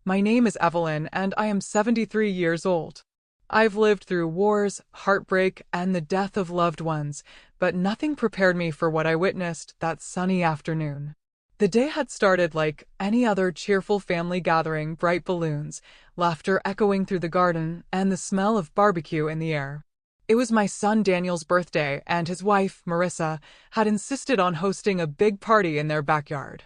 My name is Evelyn, and I am 73 years old. I've lived through wars, heartbreak, and the death of loved ones, but nothing prepared me for what I witnessed that sunny afternoon. The day had started like any other cheerful family gathering, bright balloons, laughter echoing through the garden, and the smell of barbecue in the air. It was my son Daniel's birthday, and his wife, Marissa, had insisted on hosting a big party in their backyard.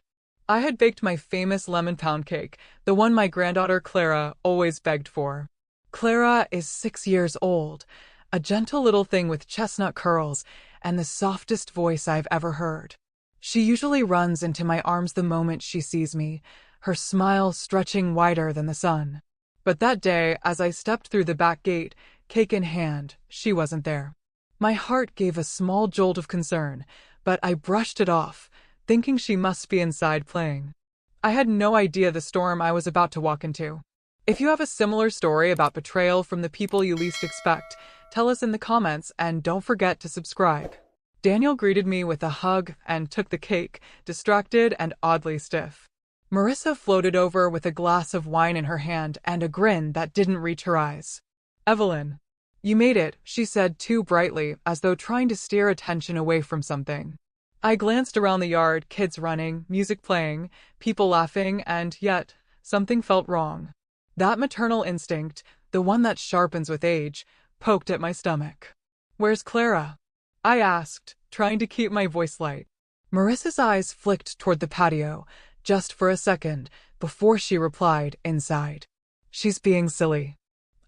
I had baked my famous lemon pound cake, the one my granddaughter Clara always begged for. Clara is 6 years old, a gentle little thing with chestnut curls and the softest voice I've ever heard. She usually runs into my arms the moment she sees me, her smile stretching wider than the sun. But that day, as I stepped through the back gate, cake in hand, she wasn't there. My heart gave a small jolt of concern, but I brushed it off, thinking she must be inside playing. I had no idea the storm I was about to walk into. If you have a similar story about betrayal from the people you least expect, tell us in the comments and don't forget to subscribe. Daniel greeted me with a hug and took the cake, distracted and oddly stiff. Marissa floated over with a glass of wine in her hand and a grin that didn't reach her eyes. "Evelyn, you made it," she said too brightly, as though trying to steer attention away from something. I glanced around the yard, kids running, music playing, people laughing, and yet, something felt wrong. That maternal instinct, the one that sharpens with age, poked at my stomach. "Where's Clara?" I asked, trying to keep my voice light. Marissa's eyes flicked toward the patio, just for a second, before she replied, "Inside." "She's being silly."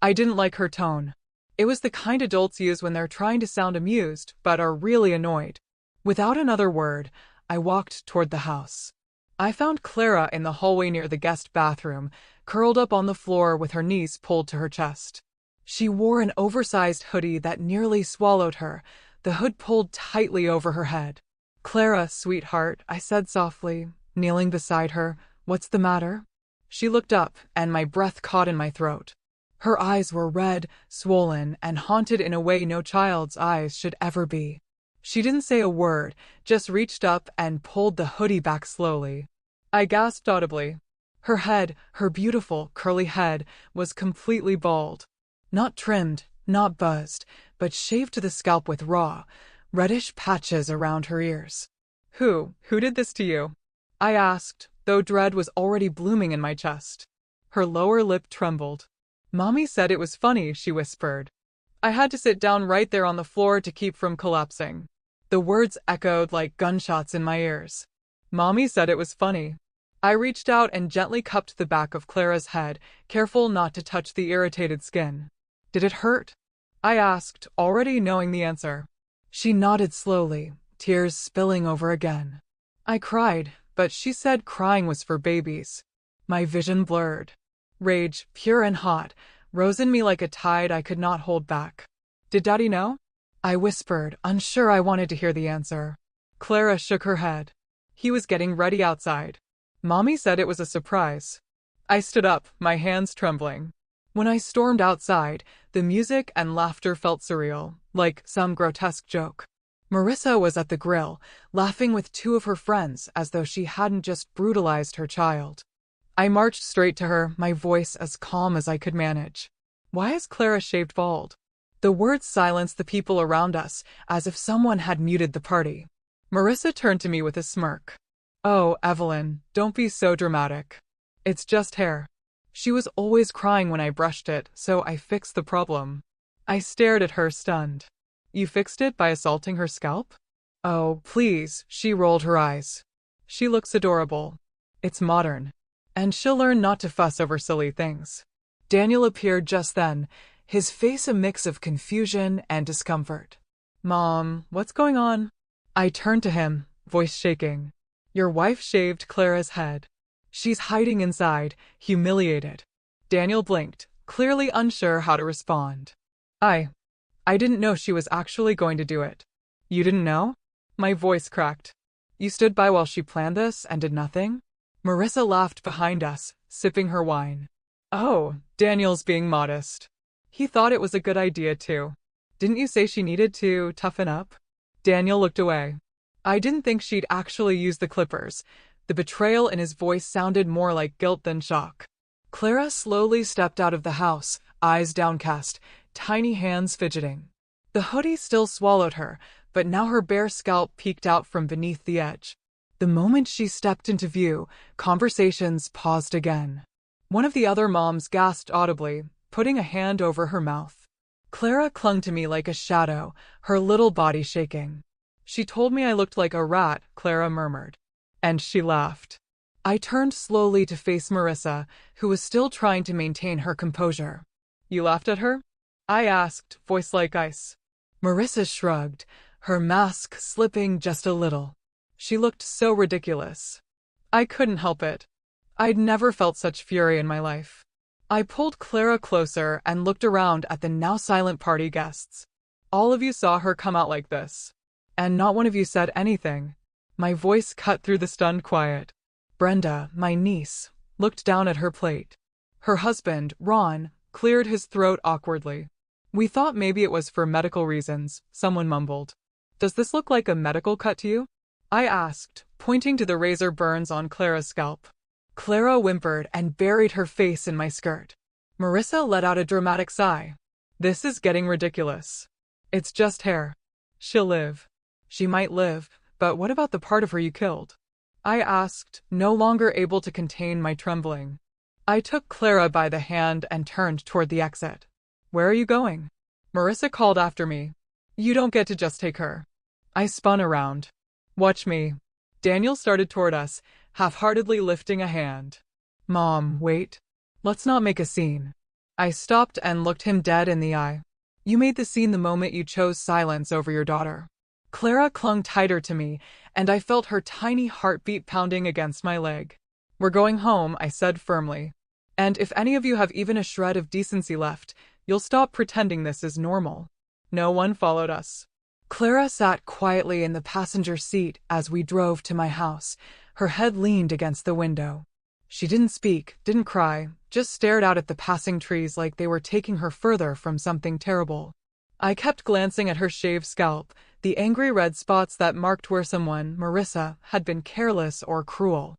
I didn't like her tone. It was the kind adults use when they're trying to sound amused, but are really annoyed. Without another word, I walked toward the house. I found Clara in the hallway near the guest bathroom, curled up on the floor with her knees pulled to her chest. She wore an oversized hoodie that nearly swallowed her, the hood pulled tightly over her head. "Clara, sweetheart," I said softly, kneeling beside her, "what's the matter?" She looked up, and my breath caught in my throat. Her eyes were red, swollen, and haunted in a way no child's eyes should ever be. She didn't say a word, just reached up and pulled the hoodie back slowly. I gasped audibly. Her head, her beautiful, curly head, was completely bald. Not trimmed, not buzzed, but shaved to the scalp with raw, reddish patches around her ears. Who did this to you?" I asked, though dread was already blooming in my chest. Her lower lip trembled. "Mommy said it was funny," she whispered. I had to sit down right there on the floor to keep from collapsing. The words echoed like gunshots in my ears. "Mommy said it was funny." I reached out and gently cupped the back of Clara's head, careful not to touch the irritated skin. "Did it hurt?" I asked, already knowing the answer. She nodded slowly, tears spilling over again. I cried, but she said crying was for babies. My vision blurred. Rage, pure and hot, rose in me like a tide I could not hold back. "Did Daddy know?" I whispered, unsure I wanted to hear the answer. Clara shook her head. "He was getting ready outside. Mommy said it was a surprise." I stood up, my hands trembling. When I stormed outside, the music and laughter felt surreal, like some grotesque joke. Marissa was at the grill, laughing with two of her friends as though she hadn't just brutalized her child. I marched straight to her, my voice as calm as I could manage. "Why is Clara shaved bald?" The words silenced the people around us, as if someone had muted the party. Marissa turned to me with a smirk. "Oh, Evelyn, don't be so dramatic. It's just hair." She was always crying when I brushed it, so I fixed the problem. I stared at her, stunned. "You fixed it by assaulting her scalp?" "Oh, please," she rolled her eyes. "She looks adorable. It's modern. And she'll learn not to fuss over silly things." Daniel appeared just then, his face a mix of confusion and discomfort. "Mom, what's going on?" I turned to him, voice shaking. "Your wife shaved Clara's head. She's hiding inside, humiliated." Daniel blinked, clearly unsure how to respond. I didn't know she was actually going to do it." "You didn't know?" My voice cracked. "You stood by while she planned this and did nothing?" Marissa laughed behind us, sipping her wine. "Oh, Daniel's being modest. He thought it was a good idea too. Didn't you say she needed to toughen up?" Daniel looked away. I didn't think she'd actually use the clippers. The betrayal in his voice sounded more like guilt than shock. Clara slowly stepped out of the house, eyes downcast, tiny hands fidgeting. The hoodie still swallowed her, but now her bare scalp peeked out from beneath the edge. The moment she stepped into view, conversations paused again. One of the other moms gasped audibly, putting a hand over her mouth. Clara clung to me like a shadow, her little body shaking. "She told me I looked like a rat," Clara murmured. And she laughed. I turned slowly to face Marissa, who was still trying to maintain her composure. "You laughed at her?" I asked, voice like ice. Marissa shrugged, her mask slipping just a little. She looked so ridiculous. I couldn't help it. I'd never felt such fury in my life. I pulled Clara closer and looked around at the now silent party guests. "All of you saw her come out like this. And not one of you said anything." My voice cut through the stunned quiet. Brenda, my niece, looked down at her plate. Her husband, Ron, cleared his throat awkwardly. "We thought maybe it was for medical reasons," someone mumbled. "Does this look like a medical cut to you?" I asked, pointing to the razor burns on Clara's scalp. Clara whimpered and buried her face in my skirt. Marissa let out a dramatic sigh. "This is getting ridiculous. It's just hair. She'll live." "She might live, but what about the part of her you killed?" I asked, no longer able to contain my trembling. I took Clara by the hand and turned toward the exit. "Where are you going?" Marissa called after me. "You don't get to just take her." I spun around. "Watch me." Daniel started toward us, half-heartedly lifting a hand. "Mom, wait. Let's not make a scene." I stopped and looked him dead in the eye. "You made the scene the moment you chose silence over your daughter." Clara clung tighter to me, and I felt her tiny heartbeat pounding against my leg. "We're going home," I said firmly. "And if any of you have even a shred of decency left, you'll stop pretending this is normal." No one followed us. Clara sat quietly in the passenger seat as we drove to my house, her head leaned against the window. She didn't speak, didn't cry, just stared out at the passing trees like they were taking her further from something terrible. I kept glancing at her shaved scalp, the angry red spots that marked where someone, Marissa, had been careless or cruel.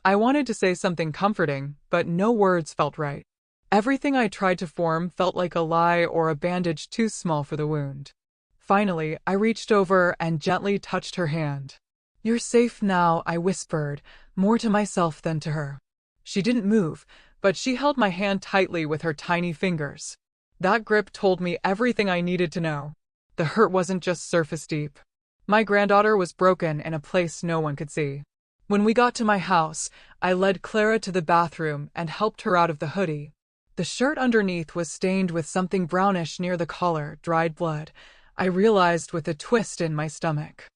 I wanted to say something comforting, but no words felt right. Everything I tried to form felt like a lie or a bandage too small for the wound. Finally, I reached over and gently touched her hand. "You're safe now," I whispered, more to myself than to her. She didn't move, but she held my hand tightly with her tiny fingers. That grip told me everything I needed to know. The hurt wasn't just surface deep. My granddaughter was broken in a place no one could see. When we got to my house, I led Clara to the bathroom and helped her out of the hoodie. The shirt underneath was stained with something brownish near the collar, dried blood, I realized with a twist in my stomach.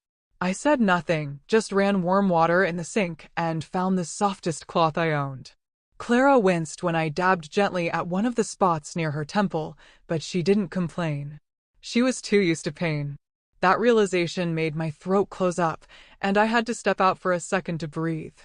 I said nothing, just ran warm water in the sink and found the softest cloth I owned. Clara winced when I dabbed gently at one of the spots near her temple, but she didn't complain. She was too used to pain. That realization made my throat close up, and I had to step out for a second to breathe.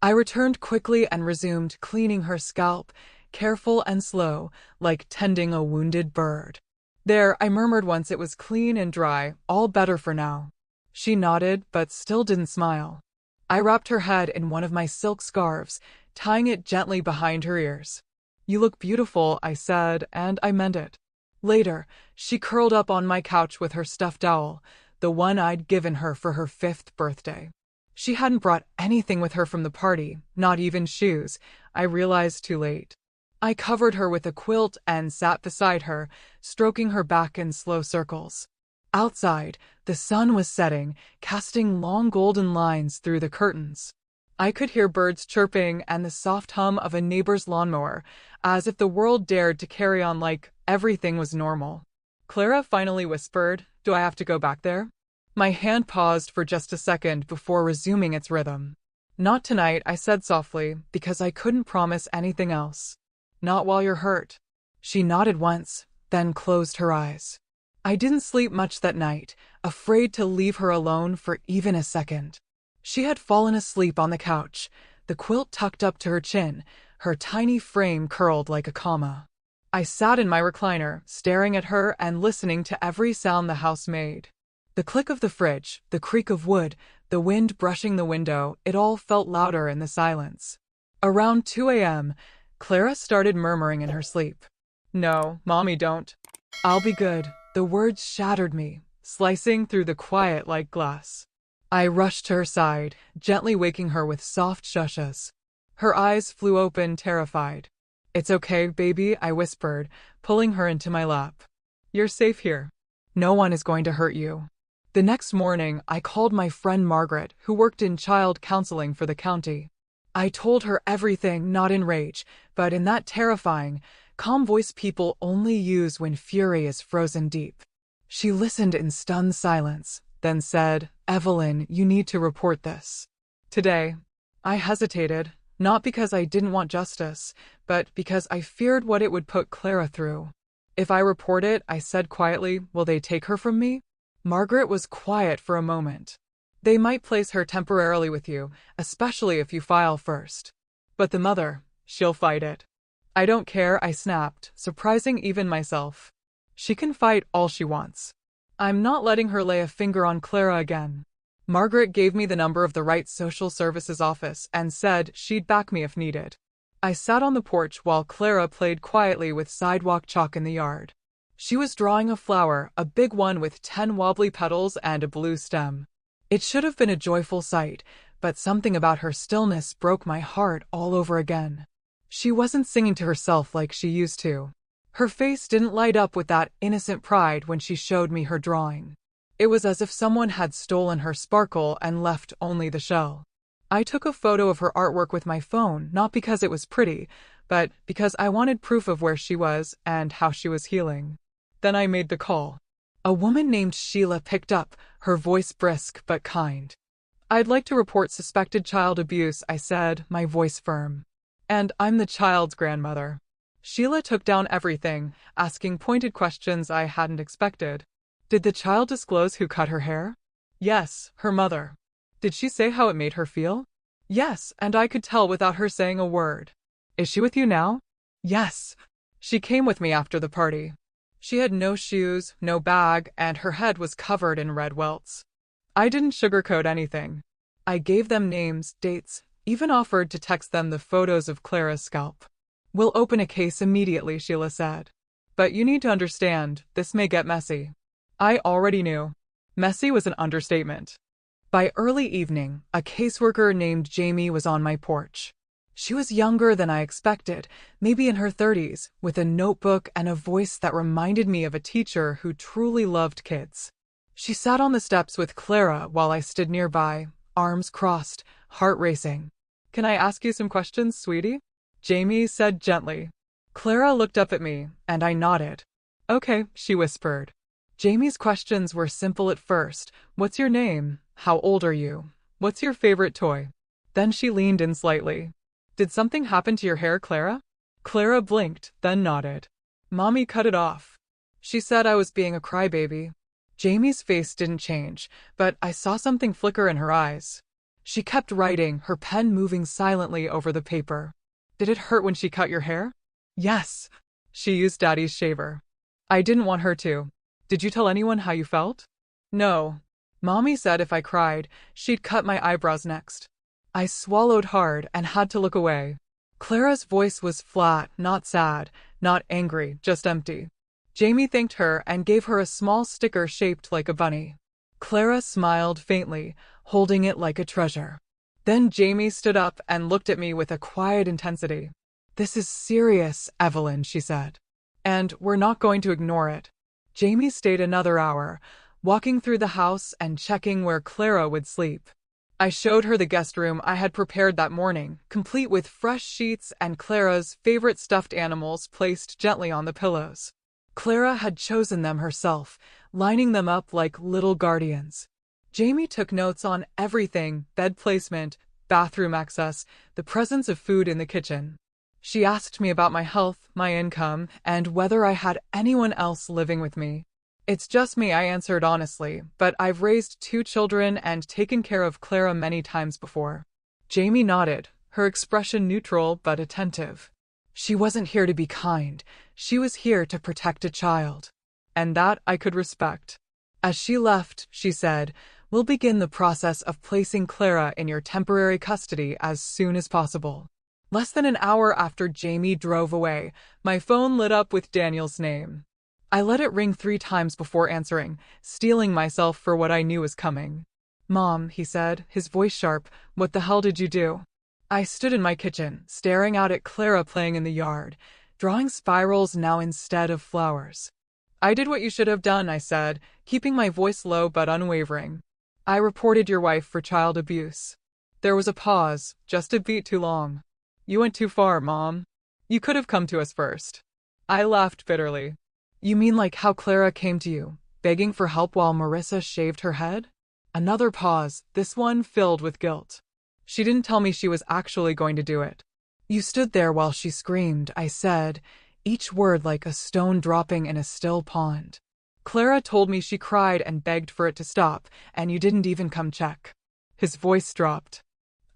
I returned quickly and resumed cleaning her scalp, careful and slow, like tending a wounded bird. "There," I murmured once it was clean and dry, "all better for now." She nodded, but still didn't smile. I wrapped her head in one of my silk scarves, tying it gently behind her ears. "You look beautiful," I said, and I meant it. Later, she curled up on my couch with her stuffed owl, the one I'd given her for her 5th birthday. She hadn't brought anything with her from the party, not even shoes, I realized too late. I covered her with a quilt and sat beside her, stroking her back in slow circles. Outside, the sun was setting, casting long golden lines through the curtains. I could hear birds chirping and the soft hum of a neighbor's lawnmower, as if the world dared to carry on like everything was normal. Clara finally whispered, "Do I have to go back there?" My hand paused for just a second before resuming its rhythm. "Not tonight," I said softly, because I couldn't promise anything else. "Not while you're hurt." She nodded once, then closed her eyes. I didn't sleep much that night, afraid to leave her alone for even a second. She had fallen asleep on the couch, the quilt tucked up to her chin, her tiny frame curled like a comma. I sat in my recliner, staring at her and listening to every sound the house made. The click of the fridge, the creak of wood, the wind brushing the window, it all felt louder in the silence. Around 2 a.m., Clara started murmuring in her sleep. No, Mommy, don't. I'll be good. The words shattered me, slicing through the quiet like glass. I rushed to her side, gently waking her with soft shushes. Her eyes flew open, terrified. It's okay, baby, I whispered, pulling her into my lap. You're safe here. No one is going to hurt you. The next morning, I called my friend Margaret, who worked in child counseling for the county. I told her everything, not in rage, but in that terrifying, calm voice people only use when fury is frozen deep. She listened in stunned silence, then said, Evelyn, you need to report this. Today. I hesitated, not because I didn't want justice, but because I feared what it would put Clara through. If I report it, I said quietly, will they take her from me? Margaret was quiet for a moment. They might place her temporarily with you, especially if you file first. But the mother, she'll fight it. I don't care, I snapped, surprising even myself. She can fight all she wants. I'm not letting her lay a finger on Clara again. Margaret gave me the number of the right social services office and said she'd back me if needed. I sat on the porch while Clara played quietly with sidewalk chalk in the yard. She was drawing a flower, a big one with 10 wobbly petals and a blue stem. It should have been a joyful sight, but something about her stillness broke my heart all over again. She wasn't singing to herself like she used to. Her face didn't light up with that innocent pride when she showed me her drawing. It was as if someone had stolen her sparkle and left only the shell. I took a photo of her artwork with my phone, not because it was pretty, but because I wanted proof of where she was and how she was healing. Then I made the call. A woman named Sheila picked up, her voice brisk but kind. I'd like to report suspected child abuse, I said, my voice firm. And I'm the child's grandmother. Sheila took down everything, asking pointed questions I hadn't expected. Did the child disclose who cut her hair? Yes, her mother. Did she say how it made her feel? Yes, and I could tell without her saying a word. Is she with you now? Yes. She came with me after the party. She had no shoes, no bag, and her head was covered in red welts. I didn't sugarcoat anything. I gave them names, dates, even offered to text them the photos of Clara's scalp. We'll open a case immediately, Sheila said. But you need to understand, this may get messy. I already knew. Messy was an understatement. By early evening, a caseworker named Jamie was on my porch. She was younger than I expected, maybe in her 30s, with a notebook and a voice that reminded me of a teacher who truly loved kids. She sat on the steps with Clara while I stood nearby, arms crossed, heart racing. Can I ask you some questions, sweetie? Jamie said gently. Clara looked up at me, and I nodded. Okay, she whispered. Jamie's questions were simple at first. What's your name? How old are you? What's your favorite toy? Then she leaned in slightly. Did something happen to your hair, Clara? Clara blinked, then nodded. Mommy cut it off. She said I was being a crybaby. Jamie's face didn't change, but I saw something flicker in her eyes. She kept writing, her pen moving silently over the paper. Did it hurt when she cut your hair? Yes. She used Daddy's shaver. I didn't want her to. Did you tell anyone how you felt? No. Mommy said if I cried, she'd cut my eyebrows next. I swallowed hard and had to look away. Clara's voice was flat, not sad, not angry, just empty. Jamie thanked her and gave her a small sticker shaped like a bunny. Clara smiled faintly, holding it like a treasure. Then Jamie stood up and looked at me with a quiet intensity. This is serious, Evelyn, she said. And we're not going to ignore it. Jamie stayed another hour, walking through the house and checking where Clara would sleep. I showed her the guest room I had prepared that morning, complete with fresh sheets and Clara's favorite stuffed animals placed gently on the pillows. Clara had chosen them herself, lining them up like little guardians. Jamie took notes on everything: bed placement, bathroom access, the presence of food in the kitchen. She asked me about my health, my income, and whether I had anyone else living with me. It's just me, I answered honestly, but I've raised 2 children and taken care of Clara many times before. Jamie nodded, her expression neutral but attentive. She wasn't here to be kind, she was here to protect a child. And that I could respect. As she left, she said, we'll begin the process of placing Clara in your temporary custody as soon as possible. Less than an hour after Jamie drove away, my phone lit up with Daniel's name. I let it ring 3 times before answering, steeling myself for what I knew was coming. "Mom," he said, his voice sharp, "what the hell did you do?" I stood in my kitchen, staring out at Clara playing in the yard, drawing spirals now instead of flowers. "I did what you should have done," I said, keeping my voice low but unwavering. "I reported your wife for child abuse." There was a pause, just a beat too long. "You went too far, Mom. You could have come to us first." I laughed bitterly. "You mean like how Clara came to you, begging for help while Marissa shaved her head?" Another pause, this one filled with guilt. "She didn't tell me she was actually going to do it." "You stood there while she screamed," I said, each word like a stone dropping in a still pond. "Clara told me she cried and begged for it to stop, and you didn't even come check." His voice dropped.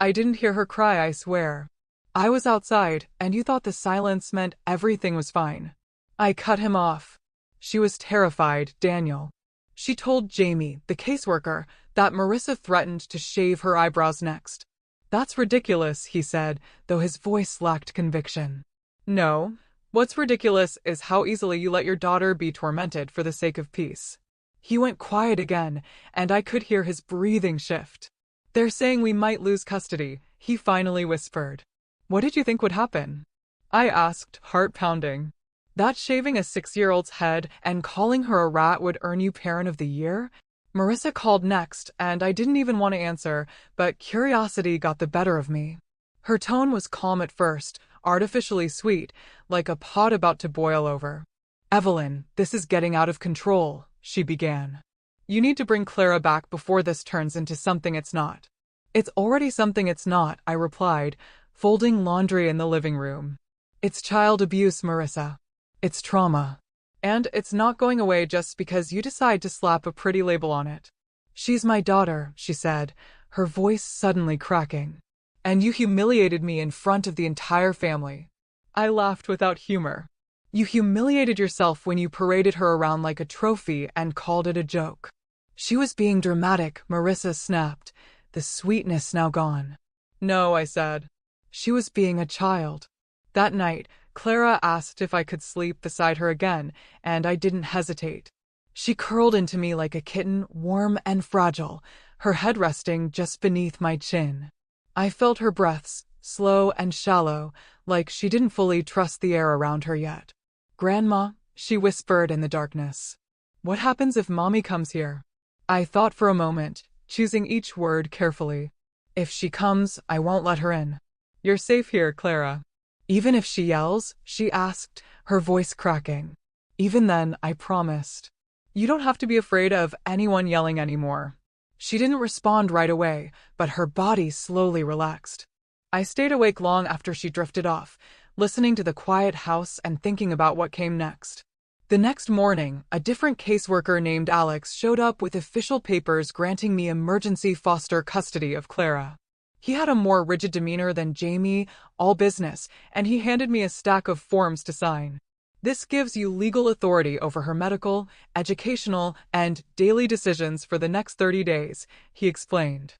"I didn't hear her cry, I swear. I was outside, and you thought the silence meant everything was fine." I cut him off. "She was terrified, Daniel. She told Jamie, the caseworker, that Marissa threatened to shave her eyebrows next." "That's ridiculous," he said, though his voice lacked conviction. "No. What's ridiculous is how easily you let your daughter be tormented for the sake of peace." He went quiet again, and I could hear his breathing shift. "They're saying we might lose custody," he finally whispered. "What did you think would happen?" I asked, heart pounding. "That shaving a 6-year-old's head and calling her a rat would earn you Parent of the Year?" Marissa called next, and I didn't even want to answer, but curiosity got the better of me. Her tone was calm at first, artificially sweet, like a pot about to boil over. "Evelyn, this is getting out of control," she began. "You need to bring Clara back before this turns into something it's not." "It's already something it's not," I replied, folding laundry in the living room. "It's child abuse, Marissa. It's trauma. And it's not going away just because you decide to slap a pretty label on it." "She's my daughter," she said, her voice suddenly cracking. "And you humiliated me in front of the entire family." I laughed without humor. "You humiliated yourself when you paraded her around like a trophy and called it a joke." "She was being dramatic," Marissa snapped, the sweetness now gone. "No," I said. "She was being a child." That night, Clara asked if I could sleep beside her again, and I didn't hesitate. She curled into me like a kitten, warm and fragile, her head resting just beneath my chin. I felt her breaths, slow and shallow, like she didn't fully trust the air around her yet. "Grandma," she whispered in the darkness. "What happens if Mommy comes here?" I thought for a moment, choosing each word carefully. "If she comes, I won't let her in." "You're safe here, Clara." "Even if she yells?" she asked, her voice cracking. "Even then, I promised." "You don't have to be afraid of anyone yelling anymore." She didn't respond right away, but her body slowly relaxed. I stayed awake long after she drifted off, listening to the quiet house and thinking about what came next. The next morning, a different caseworker named Alex showed up with official papers granting me emergency foster custody of Clara. He had a more rigid demeanor than Jamie, all business, and he handed me a stack of forms to sign. "This gives you legal authority over her medical, educational, and daily decisions for the next 30 days, he explained.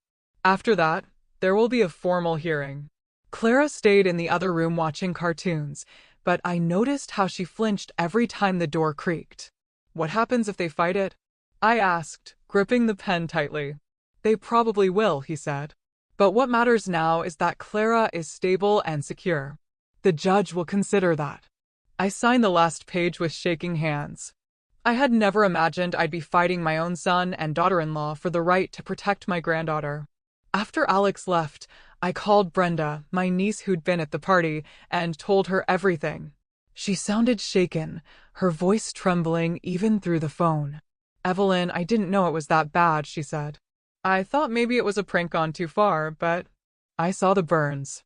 "After that, there will be a formal hearing." Clara stayed in the other room watching cartoons, but I noticed how she flinched every time the door creaked. "What happens if they fight it?" I asked, gripping the pen tightly. "They probably will," he said. "But what matters now is that Clara is stable and secure. The judge will consider that." I signed the last page with shaking hands. I had never imagined I'd be fighting my own son and daughter-in-law for the right to protect my granddaughter. After Alex left, I called Brenda, my niece who'd been at the party, and told her everything. She sounded shaken, her voice trembling even through the phone. "Evelyn, I didn't know it was that bad," she said. "I thought maybe it was a prank gone too far, but I saw the burns.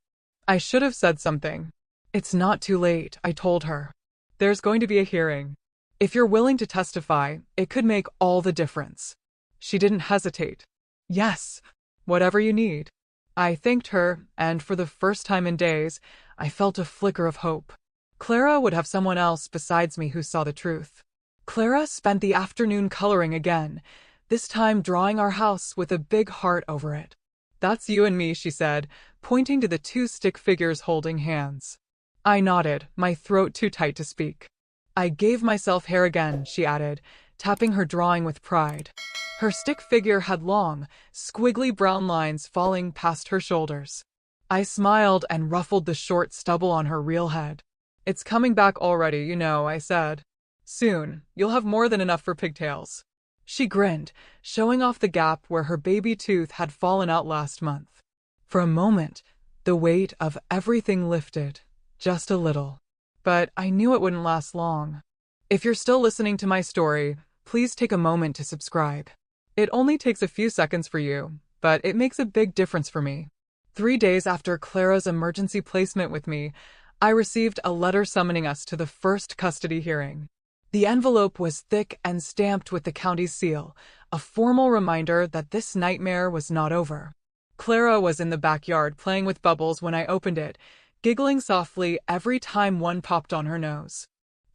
I should have said something." "It's not too late," I told her. "There's going to be a hearing. If you're willing to testify, it could make all the difference." She didn't hesitate. "Yes, whatever you need." I thanked her, and for the first time in days, I felt a flicker of hope. Clara would have someone else besides me who saw the truth. Clara spent the afternoon coloring again, this time drawing our house with a big heart over it. That's you and me, she said, pointing to the two stick figures holding hands. I nodded, my throat too tight to speak. I gave myself hair again, she added, tapping her drawing with pride. Her stick figure had long, squiggly brown lines falling past her shoulders. I smiled and ruffled the short stubble on her real head. It's coming back already, you know, I said. Soon, you'll have more than enough for pigtails. She grinned, showing off the gap where her baby tooth had fallen out last month. For a moment, the weight of everything lifted, just a little. But I knew it wouldn't last long. If you're still listening to my story, please take a moment to subscribe. It only takes a few seconds for you, but it makes a big difference for me. 3 days after Clara's emergency placement with me, I received a letter summoning us to the first custody hearing. The envelope was thick and stamped with the county's seal, a formal reminder that this nightmare was not over. Clara was in the backyard playing with bubbles when I opened it, giggling softly every time one popped on her nose.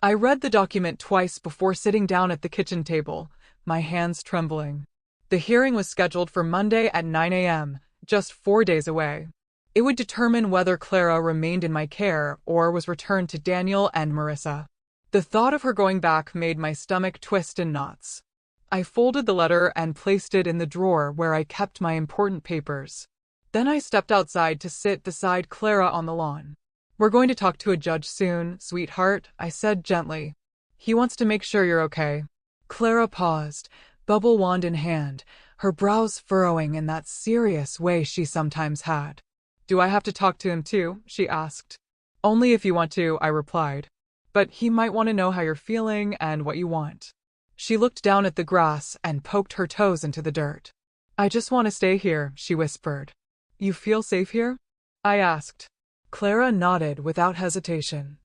I read the document twice before sitting down at the kitchen table, my hands trembling. The hearing was scheduled for Monday at 9 a.m., just 4 days away. It would determine whether Clara remained in my care or was returned to Daniel and Marissa. The thought of her going back made my stomach twist in knots. I folded the letter and placed it in the drawer where I kept my important papers. Then I stepped outside to sit beside Clara on the lawn. We're going to talk to a judge soon, sweetheart, I said gently. He wants to make sure you're okay. Clara paused, bubble wand in hand, her brows furrowing in that serious way she sometimes had. Do I have to talk to him too? She asked. Only if you want to, I replied. But he might want to know how you're feeling and what you want. She looked down at the grass and poked her toes into the dirt. I just want to stay here, she whispered. You feel safe here? I asked. Clara nodded without hesitation.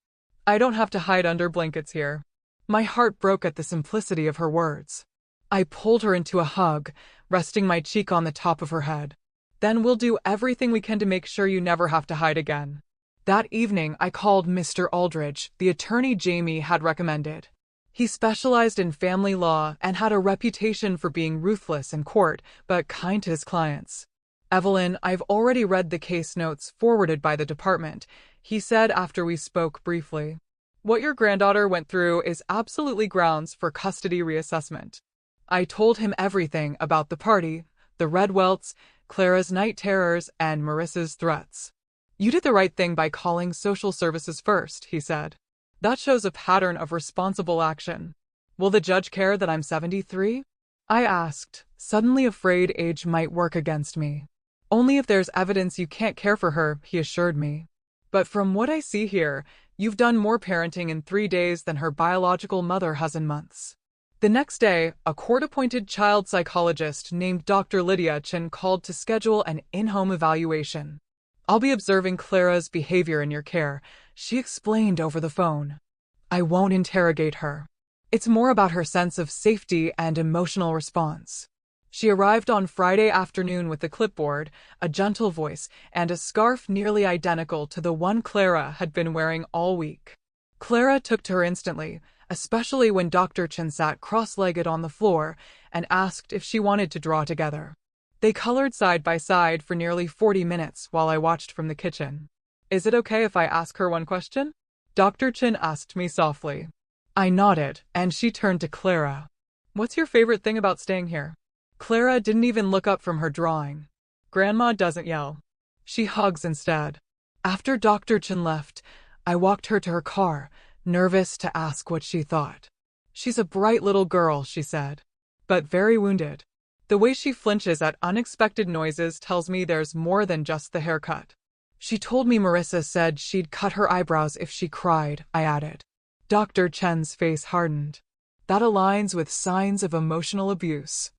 I don't have to hide under blankets here. My heart broke at the simplicity of her words. I pulled her into a hug, resting my cheek on the top of her head. Then we'll do everything we can to make sure you never have to hide again. That evening, I called Mr. Aldridge, the attorney Jamie had recommended. He specialized in family law and had a reputation for being ruthless in court, but kind to his clients. Evelyn, I've already read the case notes forwarded by the department, he said after we spoke briefly. What your granddaughter went through is absolutely grounds for custody reassessment. I told him everything about the party, the red welts, Clara's night terrors, and Marissa's threats. You did the right thing by calling social services first, he said. That shows a pattern of responsible action. Will the judge care that I'm 73? I asked, suddenly afraid age might work against me. Only if there's evidence you can't care for her, he assured me. But from what I see here, you've done more parenting in 3 days than her biological mother has in months. The next day, a court-appointed child psychologist named Dr. Lydia Chin called to schedule an in-home evaluation. I'll be observing Clara's behavior in your care, she explained over the phone. I won't interrogate her. It's more about her sense of safety and emotional response. She arrived on Friday afternoon with a clipboard, a gentle voice, and a scarf nearly identical to the one Clara had been wearing all week. Clara took to her instantly, especially when Dr. Chin sat cross-legged on the floor and asked if she wanted to draw together. They colored side by side for nearly 40 minutes while I watched from the kitchen. Is it okay if I ask her one question? Dr. Chin asked me softly. I nodded, and she turned to Clara. What's your favorite thing about staying here? Clara didn't even look up from her drawing. Grandma doesn't yell. She hugs instead. After Dr. Chin left, I walked her to her car, nervous to ask what she thought. She's a bright little girl, she said, but very wounded. The way she flinches at unexpected noises tells me there's more than just the haircut. She told me Marissa said she'd cut her eyebrows if she cried, I added. Dr. Chen's face hardened. That aligns with signs of emotional abuse.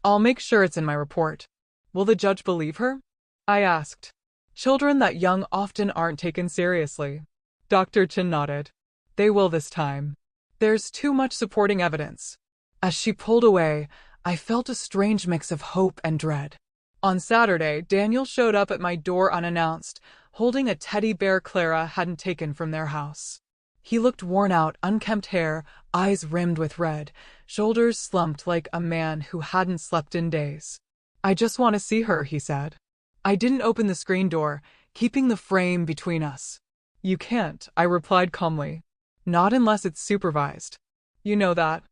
I'll make sure it's in my report. Will the judge believe her? I asked. Children that young often aren't taken seriously. Dr. Chen nodded. They will this time. There's too much supporting evidence. As she pulled away, I felt a strange mix of hope and dread. On Saturday, Daniel showed up at my door unannounced, holding a teddy bear Clara hadn't taken from their house. He looked worn out, unkempt hair, eyes rimmed with red, shoulders slumped like a man who hadn't slept in days. I just want to see her, he said. I didn't open the screen door, keeping the frame between us. You can't, I replied calmly. Not unless it's supervised. You know that.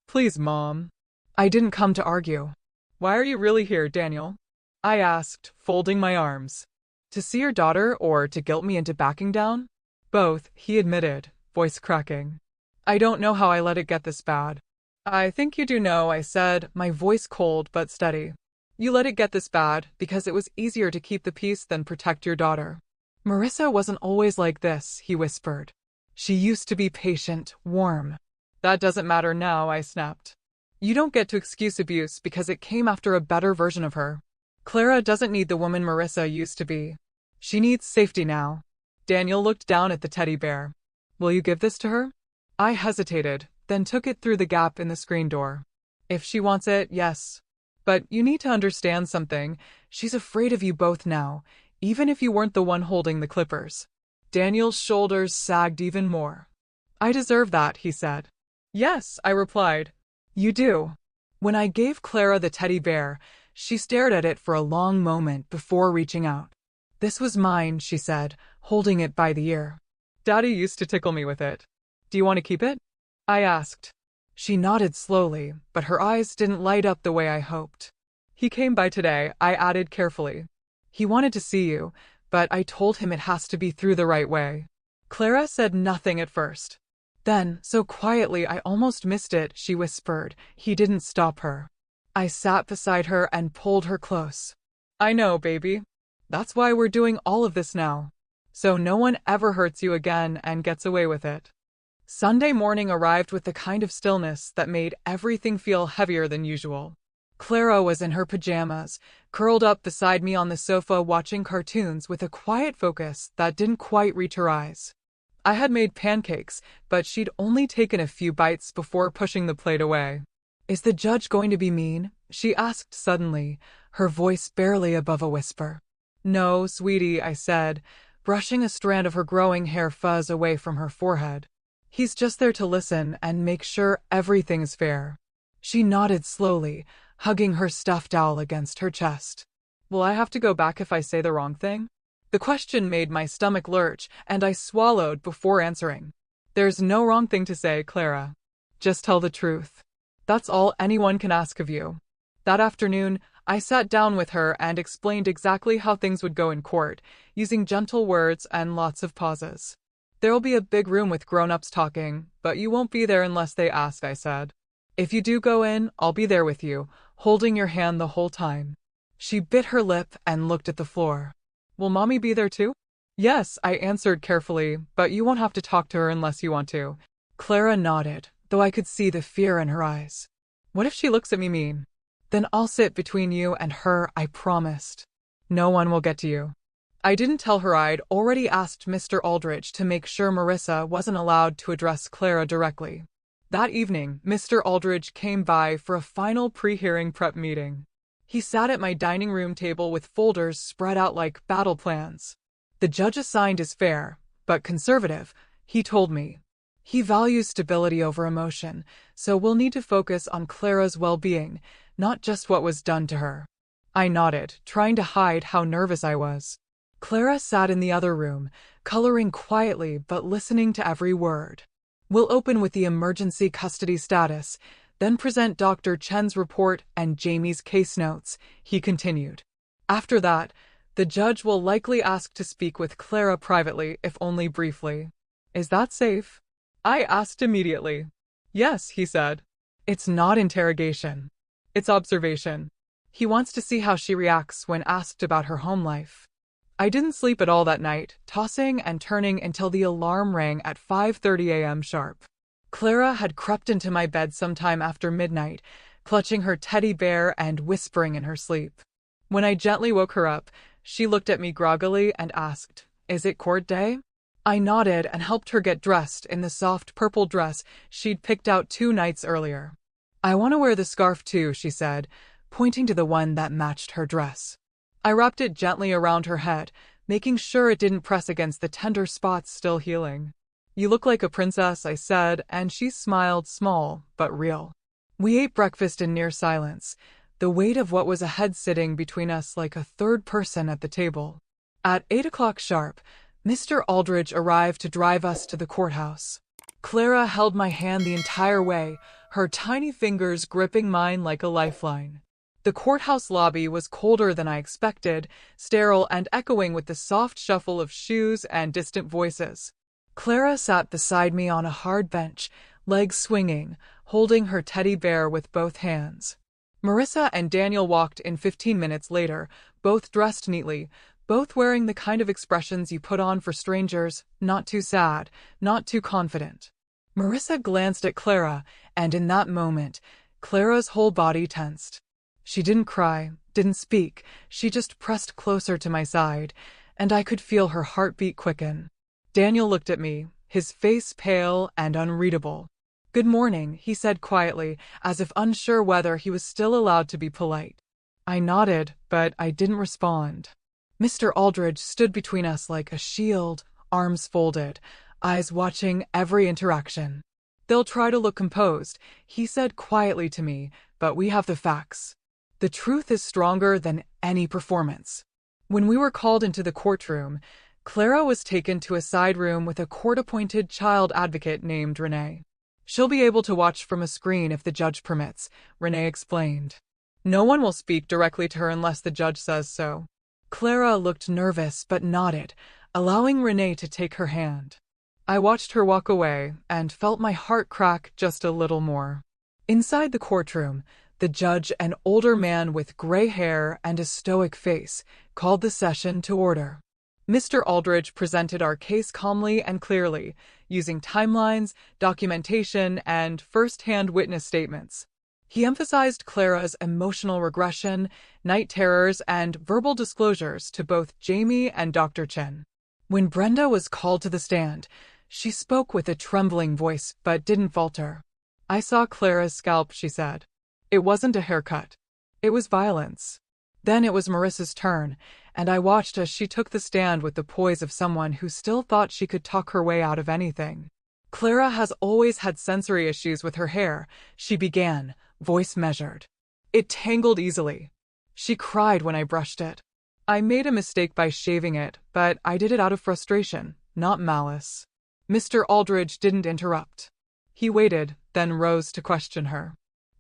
Please, Mom. I didn't come to argue. Why are you really here, Daniel? I asked, folding my arms. To see your daughter or to guilt me into backing down? Both, he admitted, voice cracking. I don't know how I let it get this bad. I think you do know, I said, my voice cold but steady. You let it get this bad because it was easier to keep the peace than protect your daughter. Marissa wasn't always like this, he whispered. She used to be patient, warm. That doesn't matter now, I snapped. You don't get to excuse abuse because it came after a better version of her. Clara doesn't need the woman Marissa used to be. She needs safety now. Daniel looked down at the teddy bear. Will you give this to her? I hesitated, then took it through the gap in the screen door. If she wants it, yes. But you need to understand something. She's afraid of you both now, even if you weren't the one holding the clippers. Daniel's shoulders sagged even more. I deserve that, he said. Yes, I replied. You do. When I gave Clara the teddy bear, she stared at it for a long moment before reaching out. This was mine, she said, holding it by the ear. Daddy used to tickle me with it. Do you want to keep it? I asked. She nodded slowly, but her eyes didn't light up the way I hoped. He came by today, I added carefully. He wanted to see you, but I told him it has to be through the right way. Clara said nothing at first. Then, so quietly I almost missed it, she whispered. He didn't stop her. I sat beside her and pulled her close. I know, baby. That's why we're doing all of this now. So no one ever hurts you again and gets away with it. Sunday morning arrived with the kind of stillness that made everything feel heavier than usual. Clara was in her pajamas, curled up beside me on the sofa watching cartoons with a quiet focus that didn't quite reach her eyes. I had made pancakes, but she'd only taken a few bites before pushing the plate away. Is the judge going to be mean? She asked suddenly, her voice barely above a whisper. No, sweetie, I said, brushing a strand of her growing hair fuzz away from her forehead. He's just there to listen and make sure everything's fair. She nodded slowly, hugging her stuffed owl against her chest. Will I have to go back if I say the wrong thing? The question made my stomach lurch, and I swallowed before answering. There's no wrong thing to say, Clara. Just tell the truth. That's all anyone can ask of you. That afternoon, I sat down with her and explained exactly how things would go in court, using gentle words and lots of pauses. There'll be a big room with grown-ups talking, but you won't be there unless they ask, I said. If you do go in, I'll be there with you, holding your hand the whole time. She bit her lip and looked at the floor. Will Mommy be there too? Yes, I answered carefully, but you won't have to talk to her unless you want to. Clara nodded, though I could see the fear in her eyes. What if she looks at me mean? Then I'll sit between you and her, I promised. No one will get to you. I didn't tell her I'd already asked Mr. Aldrich to make sure Marissa wasn't allowed to address Clara directly. That evening, Mr. Aldrich came by for a final pre-hearing prep meeting. He sat at my dining room table with folders spread out like battle plans. The judge assigned is fair, but conservative, he told me. He values stability over emotion, so we'll need to focus on Clara's well-being, not just what was done to her. I nodded, trying to hide how nervous I was. Clara sat in the other room, coloring quietly but listening to every word. We'll open with the emergency custody status, then present Dr. Chen's report and Jamie's case notes, he continued. After that, the judge will likely ask to speak with Clara privately, if only briefly. Is that safe? I asked immediately. Yes, he said. It's not interrogation. It's observation. He wants to see how she reacts when asked about her home life. I didn't sleep at all that night, tossing and turning until the alarm rang at 5:30 a.m. sharp. Clara had crept into my bed sometime after midnight, clutching her teddy bear and whispering in her sleep. When I gently woke her up, she looked at me groggily and asked, "Is it court day?" I nodded and helped her get dressed in the soft purple dress she'd picked out 2 nights earlier. "I want to wear the scarf too," she said, pointing to the one that matched her dress. I wrapped it gently around her head, making sure it didn't press against the tender spots still healing. "You look like a princess," I said, and she smiled, small but real. We ate breakfast in near silence, the weight of what was ahead sitting between us like a third person at the table. At 8 o'clock sharp, Mr. Aldridge arrived to drive us to the courthouse. Clara held my hand the entire way, her tiny fingers gripping mine like a lifeline. The courthouse lobby was colder than I expected, sterile and echoing with the soft shuffle of shoes and distant voices. Clara sat beside me on a hard bench, legs swinging, holding her teddy bear with both hands. Marissa and Daniel walked in 15 minutes later, both dressed neatly, both wearing the kind of expressions you put on for strangers, not too sad, not too confident. Marissa glanced at Clara, and in that moment, Clara's whole body tensed. She didn't cry, didn't speak, she just pressed closer to my side, and I could feel her heartbeat quicken. Daniel looked at me, his face pale and unreadable. "Good morning," he said quietly, as if unsure whether he was still allowed to be polite. I nodded, but I didn't respond. Mr. Aldridge stood between us like a shield, arms folded, eyes watching every interaction. "They'll try to look composed," he said quietly to me, "but we have the facts. The truth is stronger than any performance." When we were called into the courtroom, Clara was taken to a side room with a court-appointed child advocate named Renee. "She'll be able to watch from a screen if the judge permits," Renee explained. "No one will speak directly to her unless the judge says so." Clara looked nervous but nodded, allowing Renee to take her hand. I watched her walk away and felt my heart crack just a little more. Inside the courtroom, the judge, an older man with gray hair and a stoic face, called the session to order. Mr. Aldridge presented our case calmly and clearly, using timelines, documentation, and first-hand witness statements. He emphasized Clara's emotional regression, night terrors, and verbal disclosures to both Jamie and Dr. Chen. When Brenda was called to the stand, she spoke with a trembling voice but didn't falter. "I saw Clara's scalp," she said. "It wasn't a haircut. It was violence." Then it was Marissa's turn, and I watched as she took the stand with the poise of someone who still thought she could talk her way out of anything. "Clara has always had sensory issues with her hair," she began, voice measured. "It tangled easily. She cried when I brushed it. I made a mistake by shaving it, but I did it out of frustration, not malice." Mr. Aldridge didn't interrupt. He waited, then rose to question her.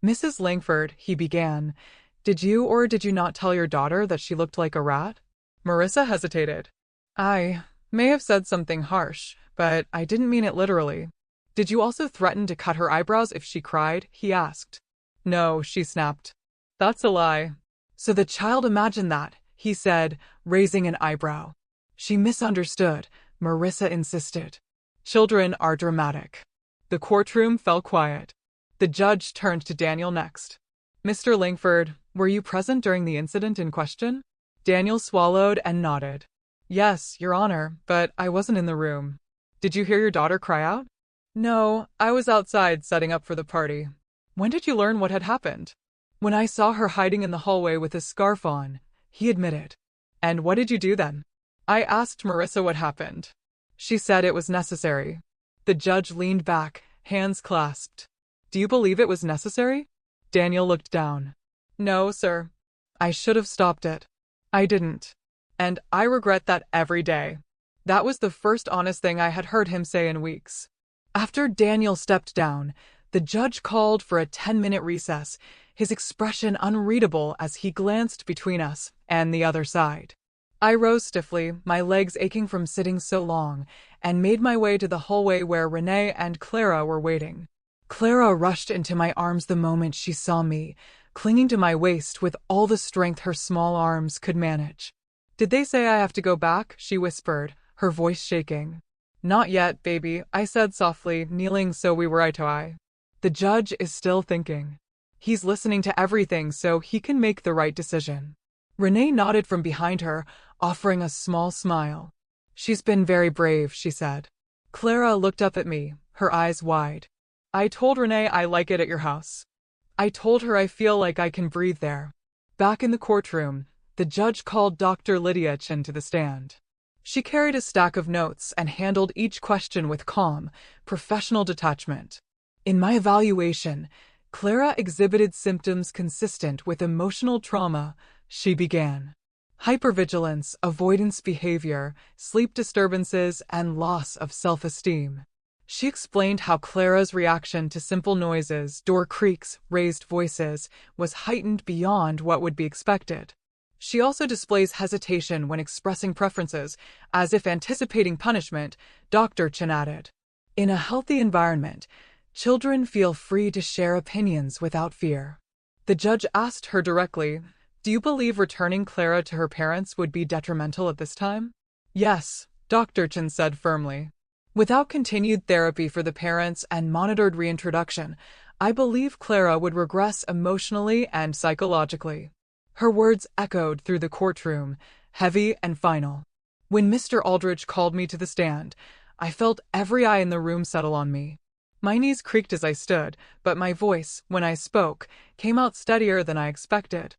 "Mrs. Langford," he began, "did you or did you not tell your daughter that she looked like a rat?" Marissa hesitated. "I may have said something harsh, but I didn't mean it literally." "Did you also threaten to cut her eyebrows if she cried?" he asked. "No," she snapped. "That's a lie." "So the child imagined that," he said, raising an eyebrow. "She misunderstood," Marissa insisted. "Children are dramatic." The courtroom fell quiet. The judge turned to Daniel next. "Mr. Langford, were you present during the incident in question?" Daniel swallowed and nodded. "Yes, Your Honor, but I wasn't in the room." "Did you hear your daughter cry out?" "No, I was outside setting up for the party." "When did you learn what had happened?" "When I saw her hiding in the hallway with a scarf on," he admitted. "And what did you do then?" "I asked Marissa what happened. She said it was necessary." The judge leaned back, hands clasped. "Do you believe it was necessary?" Daniel looked down. "No, sir. I should have stopped it. I didn't. And I regret that every day." That was the first honest thing I had heard him say in weeks. After Daniel stepped down, the judge called for a 10-minute recess, his expression unreadable as he glanced between us and the other side. I rose stiffly, my legs aching from sitting so long, and made my way to the hallway where Renee and Clara were waiting. Clara rushed into my arms the moment she saw me, clinging to my waist with all the strength her small arms could manage. "Did they say I have to go back?" she whispered, her voice shaking. "Not yet, baby," I said softly, kneeling so we were eye to eye. "The judge is still thinking. He's listening to everything so he can make the right decision." Renee nodded from behind her, offering a small smile. "She's been very brave," she said. Clara looked up at me, her eyes wide. "I told Renee I like it at your house. I told her I feel like I can breathe there." Back in the courtroom, the judge called Dr. Lydia Chen to the stand. She carried a stack of notes and handled each question with calm, professional detachment. "In my evaluation, Clara exhibited symptoms consistent with emotional trauma, she began. Hypervigilance, avoidance behavior, sleep disturbances, and loss of self-esteem. She explained how Clara's reaction to simple noises, door creaks, raised voices, was heightened beyond what would be expected. She also displays hesitation when expressing preferences, as if anticipating punishment, Dr. Chen added. In a healthy environment, children feel free to share opinions without fear. The judge asked her directly, "Do you believe returning Clara to her parents would be detrimental at this time?" "Yes," Dr. Chen said firmly. "Without continued therapy for the parents and monitored reintroduction, I believe Clara would regress emotionally and psychologically." Her words echoed through the courtroom, heavy and final. When Mr. Aldridge called me to the stand, I felt every eye in the room settle on me. My knees creaked as I stood, but my voice, when I spoke, came out steadier than I expected.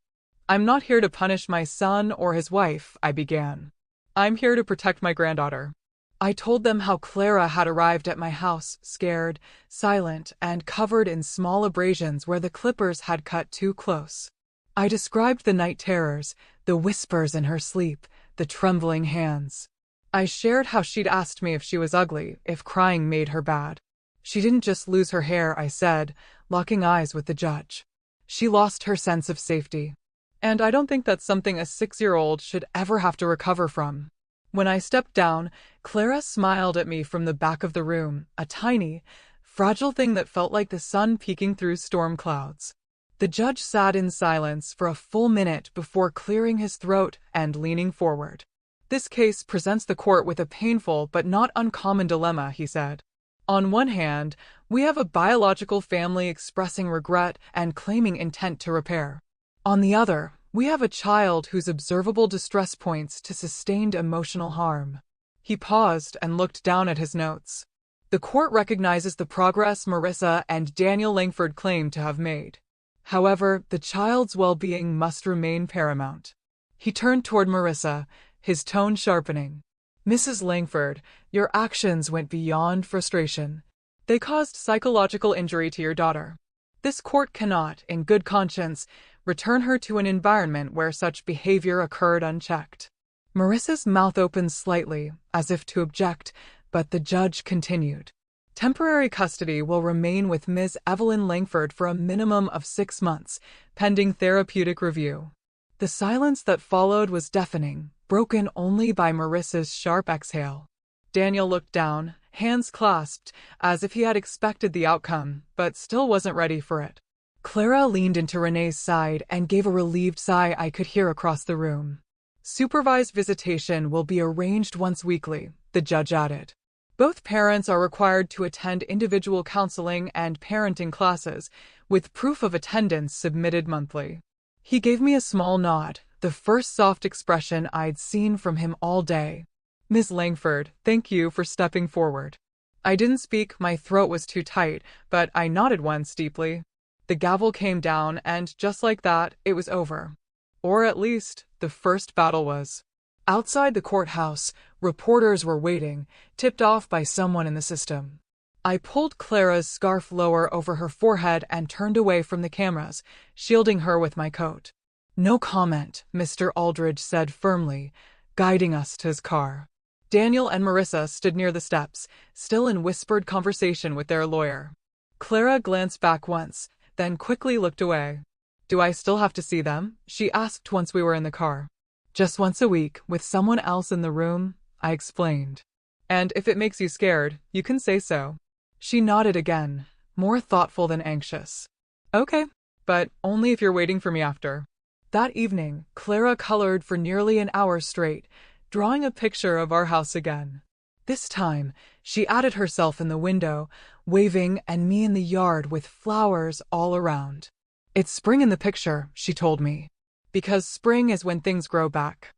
"I'm not here to punish my son or his wife," I began. "I'm here to protect my granddaughter." I told them how Clara had arrived at my house, scared, silent, and covered in small abrasions where the clippers had cut too close. I described the night terrors, the whispers in her sleep, the trembling hands. I shared how she'd asked me if she was ugly, if crying made her bad. "She didn't just lose her hair," I said, locking eyes with the judge. "She lost her sense of safety. And I don't think that's something a 6-year-old should ever have to recover from." When I stepped down, Clara smiled at me from the back of the room, a tiny, fragile thing that felt like the sun peeking through storm clouds. The judge sat in silence for a full minute before clearing his throat and leaning forward. "This case presents the court with a painful but not uncommon dilemma," he said. "On one hand, we have a biological family expressing regret and claiming intent to repair. On the other, we have a child whose observable distress points to sustained emotional harm." He paused and looked down at his notes. "The court recognizes the progress Marissa and Daniel Langford claim to have made. However, the child's well-being must remain paramount." He turned toward Marissa, his tone sharpening. "Mrs. Langford, your actions went beyond frustration. They caused psychological injury to your daughter. This court cannot, in good conscience, return her to an environment where such behavior occurred unchecked." Marissa's mouth opened slightly, as if to object, but the judge continued. "Temporary custody will remain with Ms. Evelyn Langford for a minimum of 6 months, pending therapeutic review." The silence that followed was deafening, broken only by Marissa's sharp exhale. Daniel looked down, hands clasped, as if he had expected the outcome, but still wasn't ready for it. Clara leaned into Renee's side and gave a relieved sigh I could hear across the room. "Supervised visitation will be arranged once weekly," the judge added. "Both parents are required to attend individual counseling and parenting classes, with proof of attendance submitted monthly." He gave me a small nod, the first soft expression I'd seen from him all day. "Ms. Langford, thank you for stepping forward." I didn't speak, my throat was too tight, but I nodded once deeply. The gavel came down, and just like that, it was over. Or at least, the first battle was. Outside the courthouse, reporters were waiting, tipped off by someone in the system. I pulled Clara's scarf lower over her forehead and turned away from the cameras, shielding her with my coat. "No comment," Mr. Aldridge said firmly, guiding us to his car. Daniel and Marissa stood near the steps, still in whispered conversation with their lawyer. Clara glanced back once, then quickly looked away. "Do I still have to see them?" she asked once we were in the car. "Just once a week, with someone else in the room," I explained. "And if it makes you scared, you can say so." She nodded again, more thoughtful than anxious. "Okay, but only if you're waiting for me after." That evening, Clara colored for nearly an hour straight, drawing a picture of our house again. This time, she added herself in the window, waving, and me in the yard with flowers all around. "It's spring in the picture," she told me. "Because spring is when things grow back."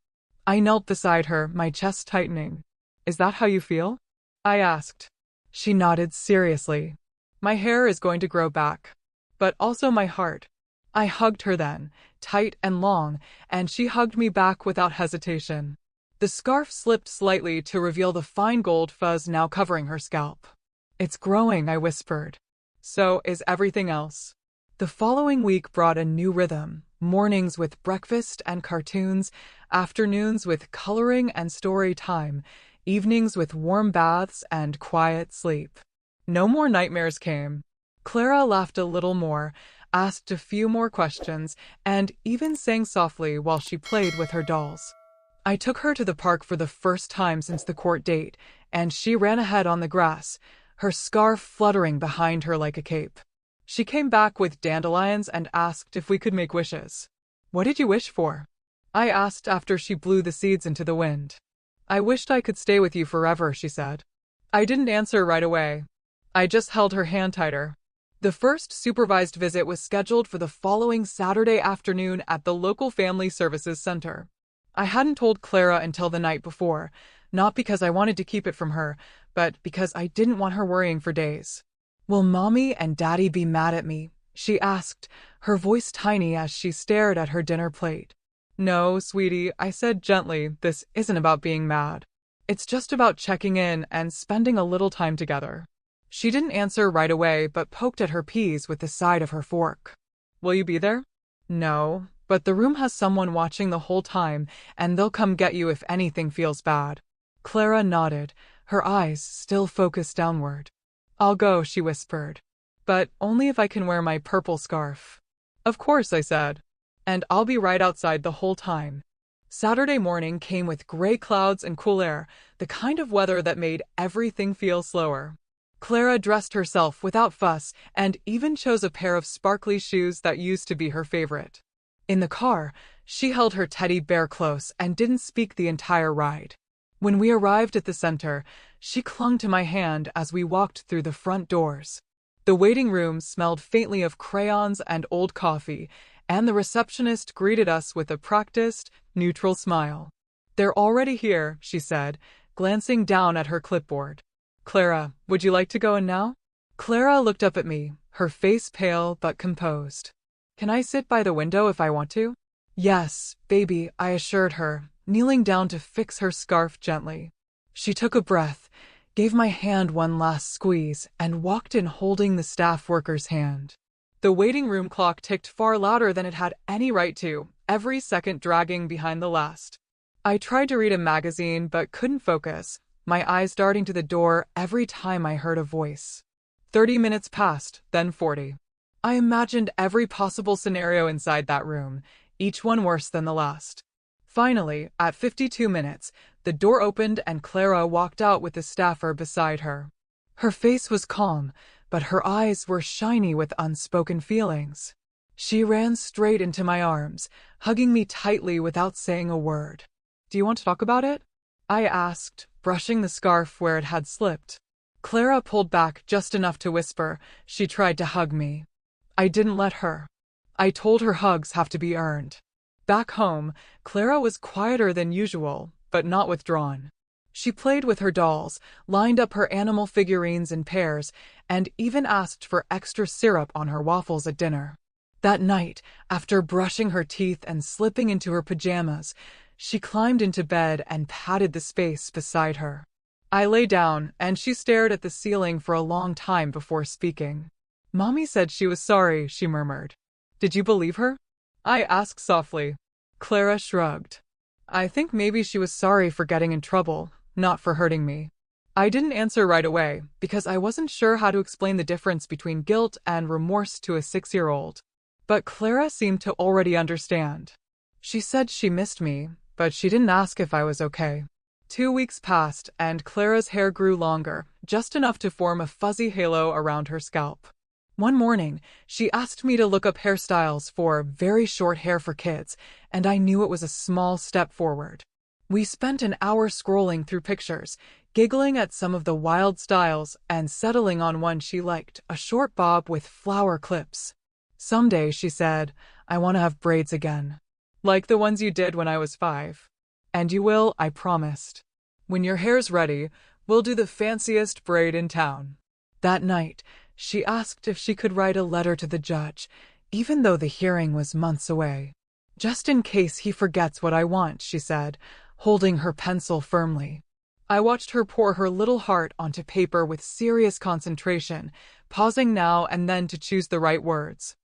I knelt beside her, my chest tightening. "Is that how you feel?" I asked. She nodded seriously. "My hair is going to grow back. But also my heart." I hugged her then, tight and long, and she hugged me back without hesitation. The scarf slipped slightly to reveal the fine gold fuzz now covering her scalp. "It's growing," I whispered. "So is everything else." The following week brought a new rhythm: mornings with breakfast and cartoons, afternoons with coloring and story time, evenings with warm baths and quiet sleep. No more nightmares came. Clara laughed a little more, asked a few more questions, and even sang softly while she played with her dolls. I took her to the park for the first time since the court date, and she ran ahead on the grass, her scarf fluttering behind her like a cape. She came back with dandelions and asked if we could make wishes. "What did you wish for?" I asked after she blew the seeds into the wind. "I wished I could stay with you forever," she said. I didn't answer right away. I just held her hand tighter. The first supervised visit was scheduled for the following Saturday afternoon at the local family services center. I hadn't told Clara until the night before, not because I wanted to keep it from her, but because I didn't want her worrying for days. "Will Mommy and Daddy be mad at me?" she asked, her voice tiny as she stared at her dinner plate. "No, sweetie," I said gently, "this isn't about being mad. It's just about checking in and spending a little time together." She didn't answer right away, but poked at her peas with the side of her fork. "Will you be there?" "No, but the room has someone watching the whole time, and they'll come get you if anything feels bad." Clara nodded, her eyes still focused downward. "I'll go," she whispered. "But only if I can wear my purple scarf." "Of course," I said. "And I'll be right outside the whole time." Saturday morning came with gray clouds and cool air, the kind of weather that made everything feel slower. Clara dressed herself without fuss and even chose a pair of sparkly shoes that used to be her favorite. In the car, she held her teddy bear close and didn't speak the entire ride. When we arrived at the center, she clung to my hand as we walked through the front doors. The waiting room smelled faintly of crayons and old coffee, and the receptionist greeted us with a practiced, neutral smile. "They're already here," she said, glancing down at her clipboard. "Clara, would you like to go in now?" Clara looked up at me, her face pale but composed. "Can I sit by the window if I want to?" "Yes, baby," I assured her, kneeling down to fix her scarf gently. She took a breath, gave my hand one last squeeze, and walked in holding the staff worker's hand. The waiting room clock ticked far louder than it had any right to, every second dragging behind the last. I tried to read a magazine but couldn't focus, my eyes darting to the door every time I heard a voice. 30 minutes passed, then 40. I imagined every possible scenario inside that room, each one worse than the last. Finally, at 52 minutes, the door opened and Clara walked out with the staffer beside her. Her face was calm, but her eyes were shiny with unspoken feelings. She ran straight into my arms, hugging me tightly without saying a word. "Do you want to talk about it?" I asked, brushing the scarf where it had slipped. Clara pulled back just enough to whisper. She tried to hug me. I didn't let her. I told her hugs have to be earned. Back home, Clara was quieter than usual, but not withdrawn. She played with her dolls, lined up her animal figurines in pairs, and even asked for extra syrup on her waffles at dinner. That night, after brushing her teeth and slipping into her pajamas, she climbed into bed and patted the space beside her. I lay down, and she stared at the ceiling for a long time before speaking. "Mommy said she was sorry," she murmured. "Did you believe her?" I asked softly. Clara shrugged. "I think maybe she was sorry for getting in trouble, not for hurting me." I didn't answer right away, because I wasn't sure how to explain the difference between guilt and remorse to a 6-year-old. But Clara seemed to already understand. She said she missed me, but she didn't ask if I was okay. 2 weeks passed, and Clara's hair grew longer, just enough to form a fuzzy halo around her scalp. One morning, she asked me to look up hairstyles for very short hair for kids, and I knew it was a small step forward. We spent an hour scrolling through pictures, giggling at some of the wild styles, and settling on one she liked, a short bob with flower clips. "Someday," she said, "I want to have braids again. Like the ones you did when I was 5. And you will," I promised. "When your hair's ready, we'll do the fanciest braid in town." That night, she asked if she could write a letter to the judge, even though the hearing was months away. "Just in case he forgets what I want," she said, holding her pencil firmly. I watched her pour her little heart onto paper with serious concentration, pausing now and then to choose the right words.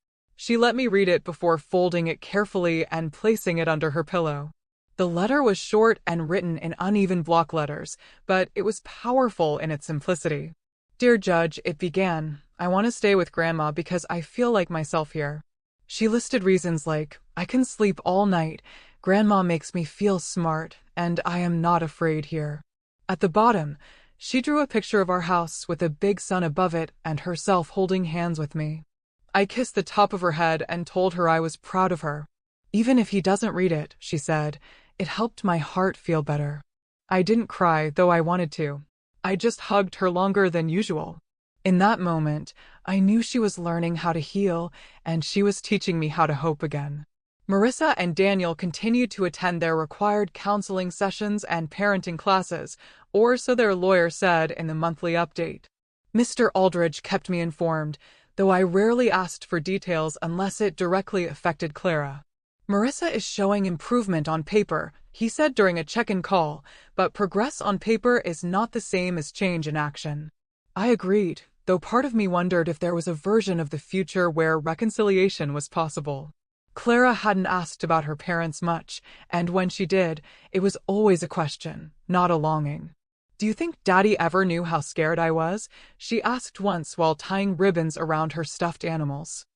She let me read it before folding it carefully and placing it under her pillow. The letter was short and written in uneven block letters, but it was powerful in its simplicity. "Dear Judge," it began, "I want to stay with Grandma because I feel like myself here." She listed reasons like, "I can sleep all night, Grandma makes me feel smart, and I am not afraid here." At the bottom, she drew a picture of our house with a big sun above it and herself holding hands with me. I kissed the top of her head and told her I was proud of her. "Even if he doesn't read it," she said, "it helped my heart feel better." I didn't cry, though I wanted to. I just hugged her longer than usual. In that moment, I knew she was learning how to heal, and she was teaching me how to hope again. Marissa and Daniel continued to attend their required counseling sessions and parenting classes, or so their lawyer said in the monthly update. Mr. Aldridge kept me informed, though I rarely asked for details unless it directly affected Clara. "Marissa is showing improvement on paper," he said during a check-in call, "but progress on paper is not the same as change in action." I agreed, though part of me wondered if there was a version of the future where reconciliation was possible. Clara hadn't asked about her parents much, and when she did, it was always a question, not a longing. "Do you think Daddy ever knew how scared I was?" she asked once while tying ribbons around her stuffed animals.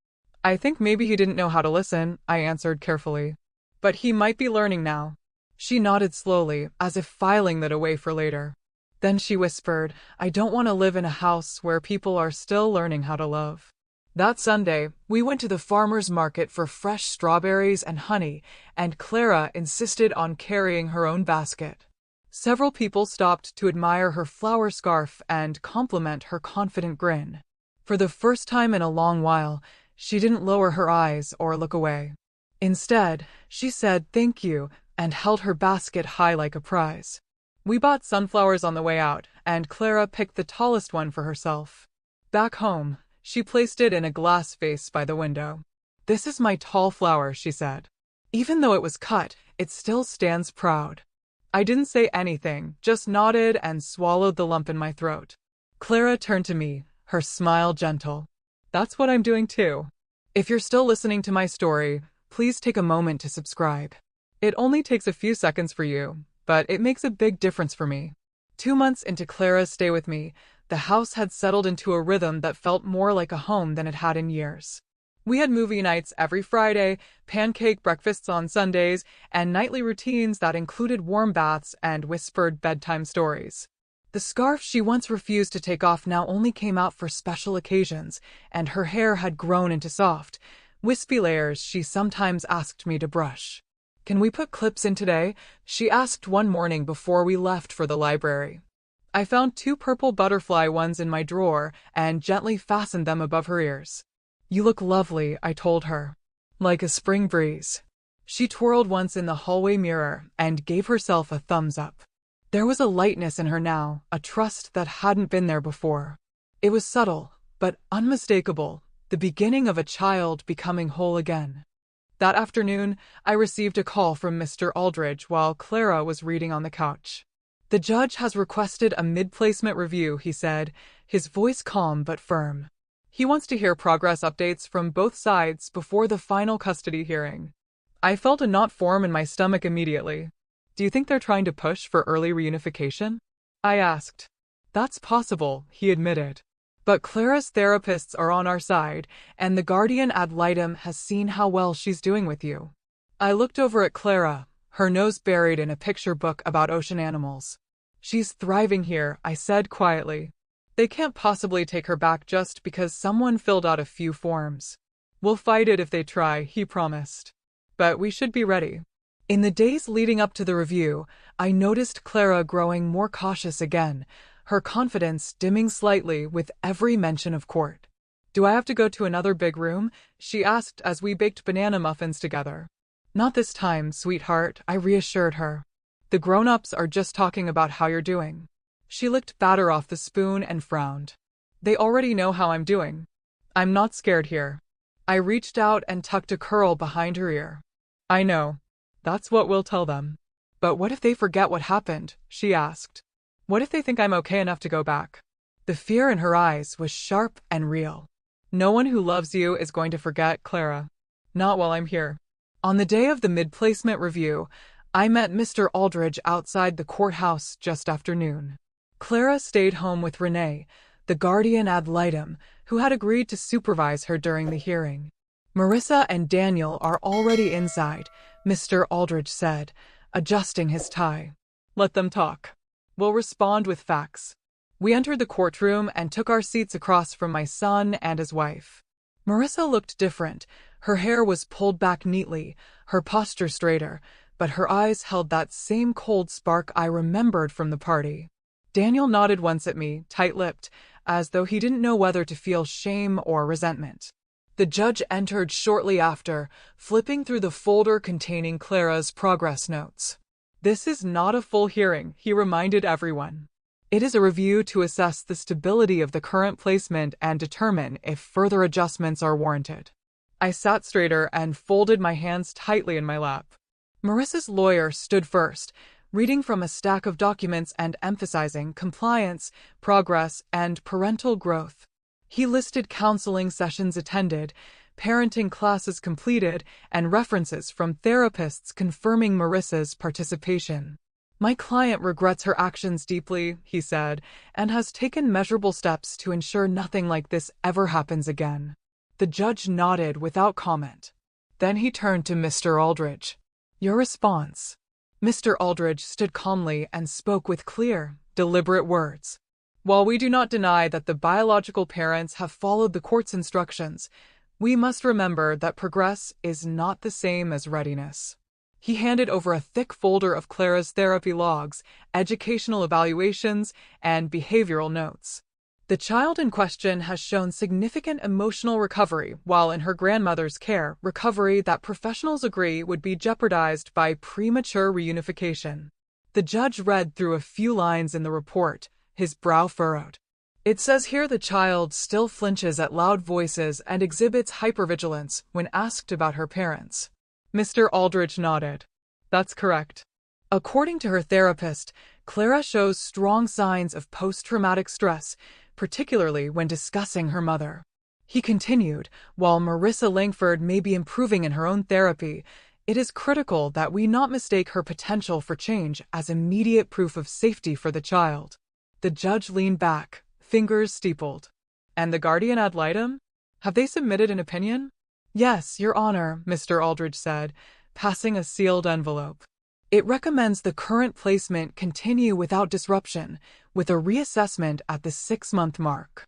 "I think maybe he didn't know how to listen," I answered carefully. "But he might be learning now." She nodded slowly, as if filing that away for later. Then she whispered, "I don't want to live in a house where people are still learning how to love." That Sunday, we went to the farmer's market for fresh strawberries and honey, and Clara insisted on carrying her own basket. Several people stopped to admire her flower scarf and compliment her confident grin. For the first time in a long while, she didn't lower her eyes or look away. Instead, she said thank you and held her basket high like a prize. We bought sunflowers on the way out, and Clara picked the tallest one for herself. Back home, she placed it in a glass vase by the window. "This is my tall flower," she said. "Even though it was cut, it still stands proud." I didn't say anything, just nodded and swallowed the lump in my throat. Clara turned to me, her smile gentle. "That's what I'm doing too." If you're still listening to my story, please take a moment to subscribe. It only takes a few seconds for you, but it makes a big difference for me. 2 months into Clara's stay with me, the house had settled into a rhythm that felt more like a home than it had in years. We had movie nights every Friday, pancake breakfasts on Sundays, and nightly routines that included warm baths and whispered bedtime stories. The scarf she once refused to take off now only came out for special occasions, and her hair had grown into soft, wispy layers she sometimes asked me to brush. "Can we put clips in today?" she asked one morning before we left for the library. I found 2 purple butterfly ones in my drawer and gently fastened them above her ears. "You look lovely," I told her. "Like a spring breeze." She twirled once in the hallway mirror and gave herself a thumbs up. There was a lightness in her now, a trust that hadn't been there before. It was subtle, but unmistakable, the beginning of a child becoming whole again. That afternoon, I received a call from Mr. Aldridge while Clara was reading on the couch. "The judge has requested a mid-placement review," he said, his voice calm but firm. "He wants to hear progress updates from both sides before the final custody hearing." I felt a knot form in my stomach immediately. "Do you think they're trying to push for early reunification?" I asked. "That's possible," he admitted. "But Clara's therapists are on our side, and the guardian ad litem has seen how well she's doing with you." I looked over at Clara, her nose buried in a picture book about ocean animals. "She's thriving here," I said quietly. "They can't possibly take her back just because someone filled out a few forms." "We'll fight it if they try," he promised. "But we should be ready." In the days leading up to the review, I noticed Clara growing more cautious again, her confidence dimming slightly with every mention of court. "Do I have to go to another big room?" she asked as we baked banana muffins together. "Not this time, sweetheart," I reassured her. "The grown-ups are just talking about how you're doing." She licked batter off the spoon and frowned. "They already know how I'm doing. I'm not scared here." I reached out and tucked a curl behind her ear. "I know. That's what we'll tell them." "But what if they forget what happened?" she asked. "What if they think I'm okay enough to go back?" The fear in her eyes was sharp and real. No one who loves you is going to forget, Clara. Not while I'm here. On the day of the mid-placement review, I met Mr. Aldridge outside the courthouse just after noon. Clara stayed home with Renee, the guardian ad litem, who had agreed to supervise her during the hearing. Marissa and Daniel are already inside, Mr. Aldridge said, adjusting his tie. Let them talk. We'll respond with facts. We entered the courtroom and took our seats across from my son and his wife. Marissa looked different. Her hair was pulled back neatly, her posture straighter, but her eyes held that same cold spark I remembered from the party. Daniel nodded once at me, tight-lipped, as though he didn't know whether to feel shame or resentment. The judge entered shortly after, flipping through the folder containing Clara's progress notes. This is not a full hearing, he reminded everyone. It is a review to assess the stability of the current placement and determine if further adjustments are warranted. I sat straighter and folded my hands tightly in my lap. Marissa's lawyer stood first, reading from a stack of documents and emphasizing compliance, progress, and parental growth. He listed counseling sessions attended, parenting classes completed, and references from therapists confirming Marissa's participation. My client regrets her actions deeply, he said, and has taken measurable steps to ensure nothing like this ever happens again. The judge nodded without comment. Then he turned to Mr. Aldridge. Your response. Mr. Aldridge stood calmly and spoke with clear, deliberate words. While we do not deny that the biological parents have followed the court's instructions, we must remember that progress is not the same as readiness. He handed over a thick folder of Clara's therapy logs, educational evaluations, and behavioral notes. The child in question has shown significant emotional recovery while in her grandmother's care, recovery that professionals agree would be jeopardized by premature reunification. The judge read through a few lines in the report, his brow furrowed. It says here the child still flinches at loud voices and exhibits hypervigilance when asked about her parents. Mr. Aldridge nodded. That's correct. According to her therapist, Clara shows strong signs of post-traumatic stress, particularly when discussing her mother. He continued, while Marissa Langford may be improving in her own therapy, it is critical that we not mistake her potential for change as immediate proof of safety for the child. The judge leaned back, fingers steepled. And the guardian ad litem? Have they submitted an opinion? Yes, Your Honor, Mr. Aldridge said, passing a sealed envelope. It recommends the current placement continue without disruption, with a reassessment at the 6-month mark.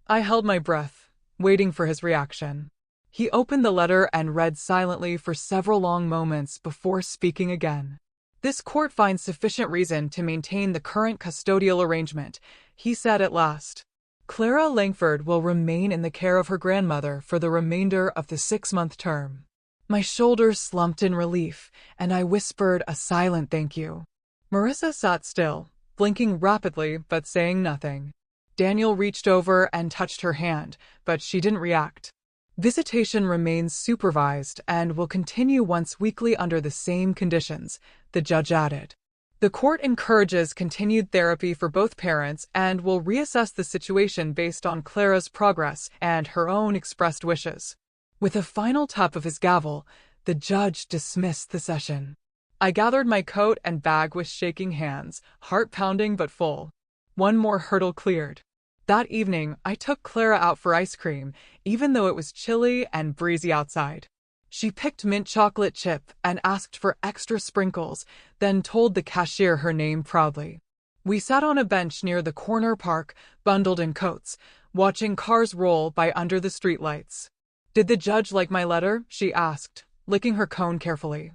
I held my breath, waiting for his reaction. He opened the letter and read silently for several long moments before speaking again. This court finds sufficient reason to maintain the current custodial arrangement, he said at last. Clara Langford will remain in the care of her grandmother for the remainder of the 6-month term. My shoulders slumped in relief, and I whispered a silent thank you. Marissa sat still, blinking rapidly but saying nothing. Daniel reached over and touched her hand, but she didn't react. Visitation remains supervised and will continue once weekly under the same conditions, the judge added. The court encourages continued therapy for both parents and will reassess the situation based on Clara's progress and her own expressed wishes. With a final tap of his gavel, the judge dismissed the session. I gathered my coat and bag with shaking hands, heart pounding but full. One more hurdle cleared. That evening, I took Clara out for ice cream, even though it was chilly and breezy outside. She picked mint chocolate chip and asked for extra sprinkles, then told the cashier her name proudly. We sat on a bench near the corner park, bundled in coats, watching cars roll by under the streetlights. Did the judge like my letter? She asked, licking her cone carefully.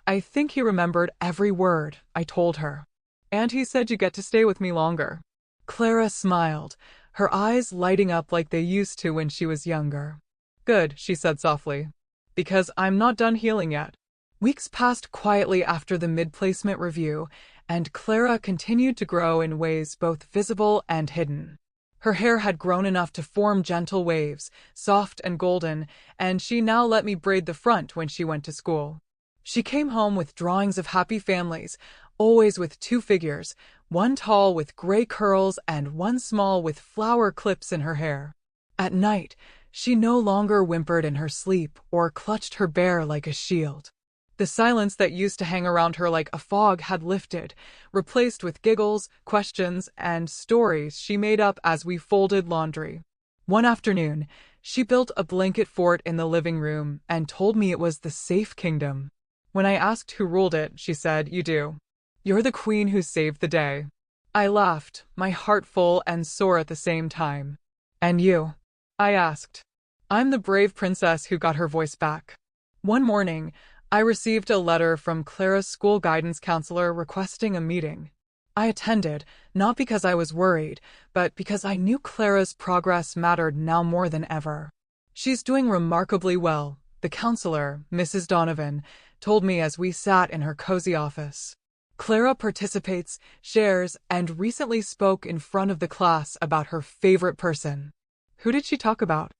I think he remembered every word, I told her. And he said you get to stay with me longer. Clara smiled, her eyes lighting up like they used to when she was younger. Good, she said softly. Because I'm not done healing yet. Weeks passed quietly after the mid-placement review, and Clara continued to grow in ways both visible and hidden. Her hair had grown enough to form gentle waves, soft and golden, and she now let me braid the front when she went to school. She came home with drawings of happy families, always with 2 figures, one tall with gray curls and one small with flower clips in her hair. At night, She no longer whimpered in her sleep or clutched her bear like a shield. The silence that used to hang around her like a fog had lifted, replaced with giggles, questions, and stories she made up as we folded laundry. One afternoon, she built a blanket fort in the living room and told me it was the safe kingdom. When I asked who ruled it, she said, "You do. You're the queen who saved the day." I laughed, my heart full and sore at the same time. "And you?" I asked. "I'm the brave princess who got her voice back." One morning, I received a letter from Clara's school guidance counselor requesting a meeting. I attended, not because I was worried, but because I knew Clara's progress mattered now more than ever. "She's doing remarkably well," the counselor, Mrs. Donovan, told me as we sat in her cozy office. "Clara participates, shares, and recently spoke in front of the class about her favorite person." "Who did she talk about?"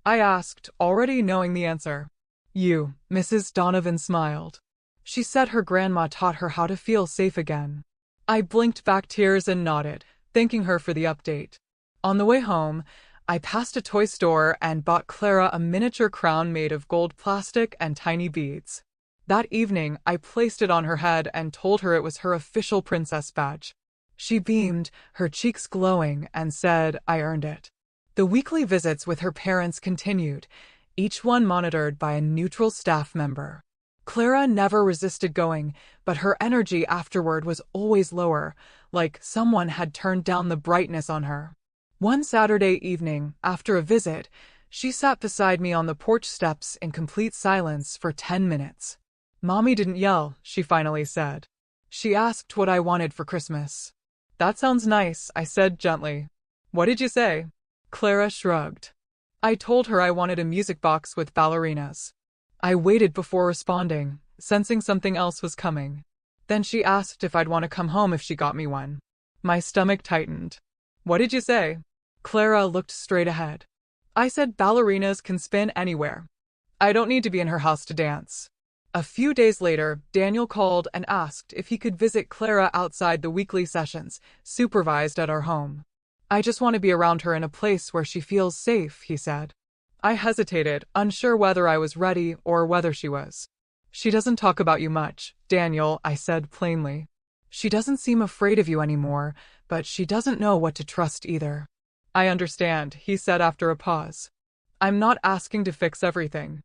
I asked, already knowing the answer. "You," Mrs. Donovan smiled. "She said her grandma taught her how to feel safe again." I blinked back tears and nodded, thanking her for the update. On the way home, I passed a toy store and bought Clara a miniature crown made of gold plastic and tiny beads. That evening, I placed it on her head and told her it was her official princess badge. She beamed, her cheeks glowing, and said, "I earned it." The weekly visits with her parents continued, each one monitored by a neutral staff member. Clara never resisted going, but her energy afterward was always lower, like someone had turned down the brightness on her. One Saturday evening, after a visit, she sat beside me on the porch steps in complete silence for 10 minutes. "Mommy didn't yell," she finally said. "She asked what I wanted for Christmas." "That sounds nice," I said gently. "What did you say?" Clara shrugged. "I told her I wanted a music box with ballerinas." I waited before responding, sensing something else was coming. Then she asked if I'd want to come home if she got me one. My stomach tightened. "What did you say?" Clara looked straight ahead. "I said ballerinas can spin anywhere. I don't need to be in her house to dance." A few days later, Daniel called and asked if he could visit Clara outside the weekly sessions, supervised at our home. "I just want to be around her in a place where she feels safe," he said. I hesitated, unsure whether I was ready or whether she was. "She doesn't talk about you much, Daniel," I said plainly. "She doesn't seem afraid of you anymore, but she doesn't know what to trust either." "I understand," he said after a pause. "I'm not asking to fix everything.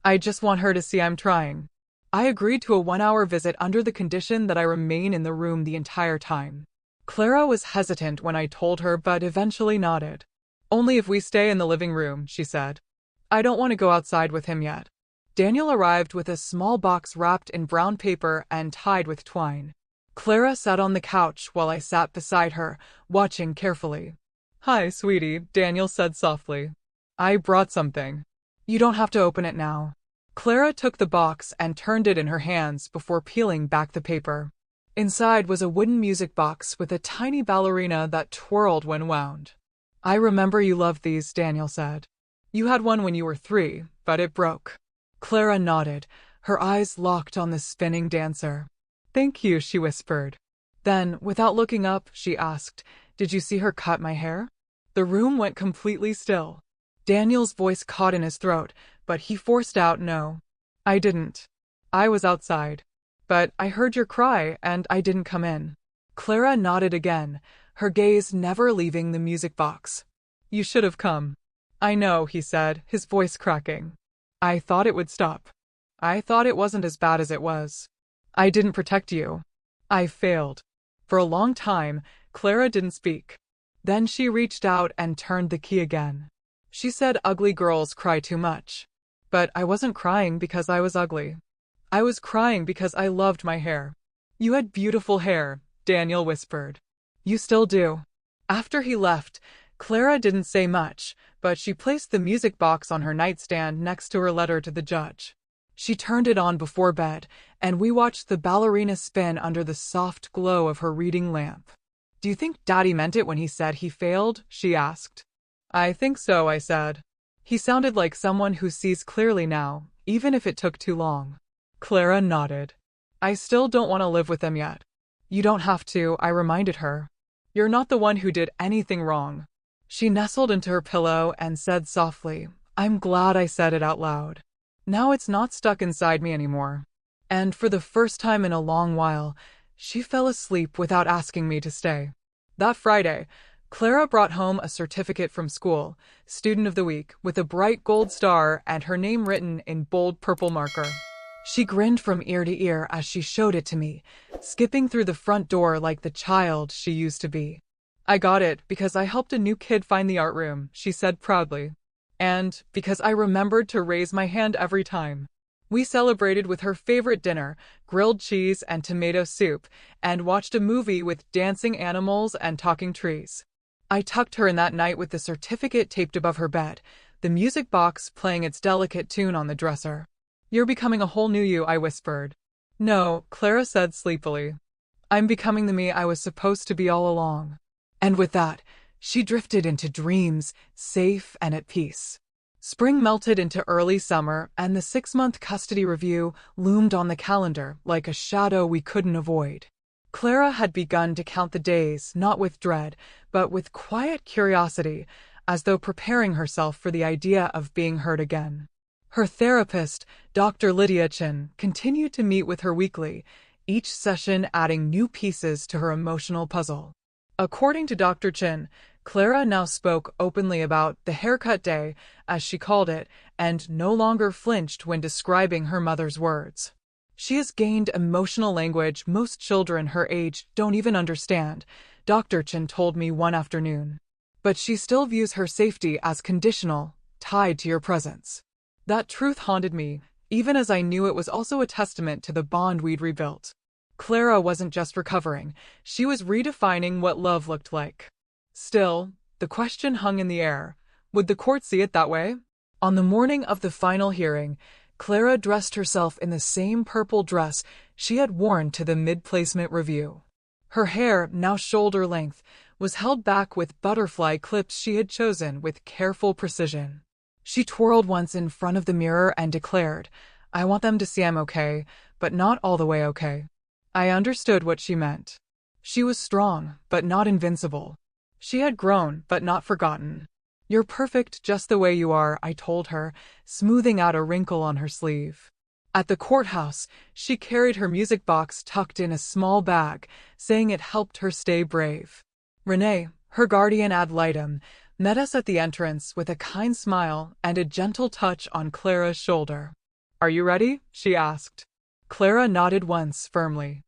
I just want her to see I'm trying." I agreed to a 1-hour visit under the condition that I remain in the room the entire time. Clara was hesitant when I told her, but eventually nodded. "Only if we stay in the living room," she said. "I don't want to go outside with him yet." Daniel arrived with a small box wrapped in brown paper and tied with twine. Clara sat on the couch while I sat beside her, watching carefully. "Hi, sweetie," Daniel said softly. "I brought something. You don't have to open it now." Clara took the box and turned it in her hands before peeling back the paper. Inside was a wooden music box with a tiny ballerina that twirled when wound. "I remember you loved these," Daniel said. "You had one when you were 3, but it broke." Clara nodded, her eyes locked on the spinning dancer. "Thank you," she whispered. Then, without looking up, she asked, "Did you see her cut my hair?" The room went completely still. Daniel's voice caught in his throat, but he forced out, "No. I didn't. I was outside. But I heard your cry, and I didn't come in." Clara nodded again, her gaze never leaving the music box. "You should have come." "I know," he said, his voice cracking. "I thought it would stop. I thought it wasn't as bad as it was. I didn't protect you. I failed." For a long time, Clara didn't speak. Then she reached out and turned the key again. She said ugly girls cry too much. But I wasn't crying because I was ugly. I was crying because I loved my hair. "You had beautiful hair," Daniel whispered. "You still do." After he left, Clara didn't say much, but she placed the music box on her nightstand next to her letter to the judge. She turned it on before bed, and we watched the ballerina spin under the soft glow of her reading lamp. "Do you think Daddy meant it when he said he failed?" she asked. "I think so," I said. "He sounded like someone who sees clearly now, even if it took too long." Clara nodded. "I still don't want to live with them yet." "You don't have to," I reminded her. "You're not the one who did anything wrong." She nestled into her pillow and said softly, I'm glad I said it out loud. Now it's not stuck inside me anymore. And for the first time in a long while, she fell asleep without asking me to stay. That Friday, Clara brought home a certificate from school, Student of the Week, with a bright gold star and her name written in bold purple marker. She grinned from ear to ear as she showed it to me, skipping through the front door like the child she used to be. I got it because I helped a new kid find the art room, she said proudly. And because I remembered to raise my hand every time. We celebrated with her favorite dinner, grilled cheese and tomato soup, and watched a movie with dancing animals and talking trees. I tucked her in that night with the certificate taped above her bed, the music box playing its delicate tune on the dresser. You're becoming a whole new you, I whispered. No, Clara said sleepily. I'm becoming the me I was supposed to be all along. And with that, she drifted into dreams, safe and at peace. Spring melted into early summer, and the 6-month custody review loomed on the calendar like a shadow we couldn't avoid. Clara had begun to count the days, not with dread, but with quiet curiosity, as though preparing herself for the idea of being heard again. Her therapist, Dr. Lydia Chin, continued to meet with her weekly, each session adding new pieces to her emotional puzzle. According to Dr. Chin, Clara now spoke openly about the haircut day, as she called it, and no longer flinched when describing her mother's words. She has gained emotional language most children her age don't even understand, Dr. Chin told me one afternoon. But she still views her safety as conditional, tied to your presence. That truth haunted me, even as I knew it was also a testament to the bond we'd rebuilt. Clara wasn't just recovering, she was redefining what love looked like. Still, the question hung in the air. Would the court see it that way? On the morning of the final hearing, Clara dressed herself in the same purple dress she had worn to the mid-placement review. Her hair, now shoulder length, was held back with butterfly clips she had chosen with careful precision. She twirled once in front of the mirror and declared, I want them to see I'm okay, but not all the way okay. I understood what she meant. She was strong, but not invincible. She had grown, but not forgotten. You're perfect just the way you are, I told her, smoothing out a wrinkle on her sleeve. At the courthouse, she carried her music box tucked in a small bag, saying it helped her stay brave. Renee, her guardian ad litem, met us at the entrance with a kind smile and a gentle touch on Clara's shoulder. Are you ready? She asked. Clara nodded once, firmly.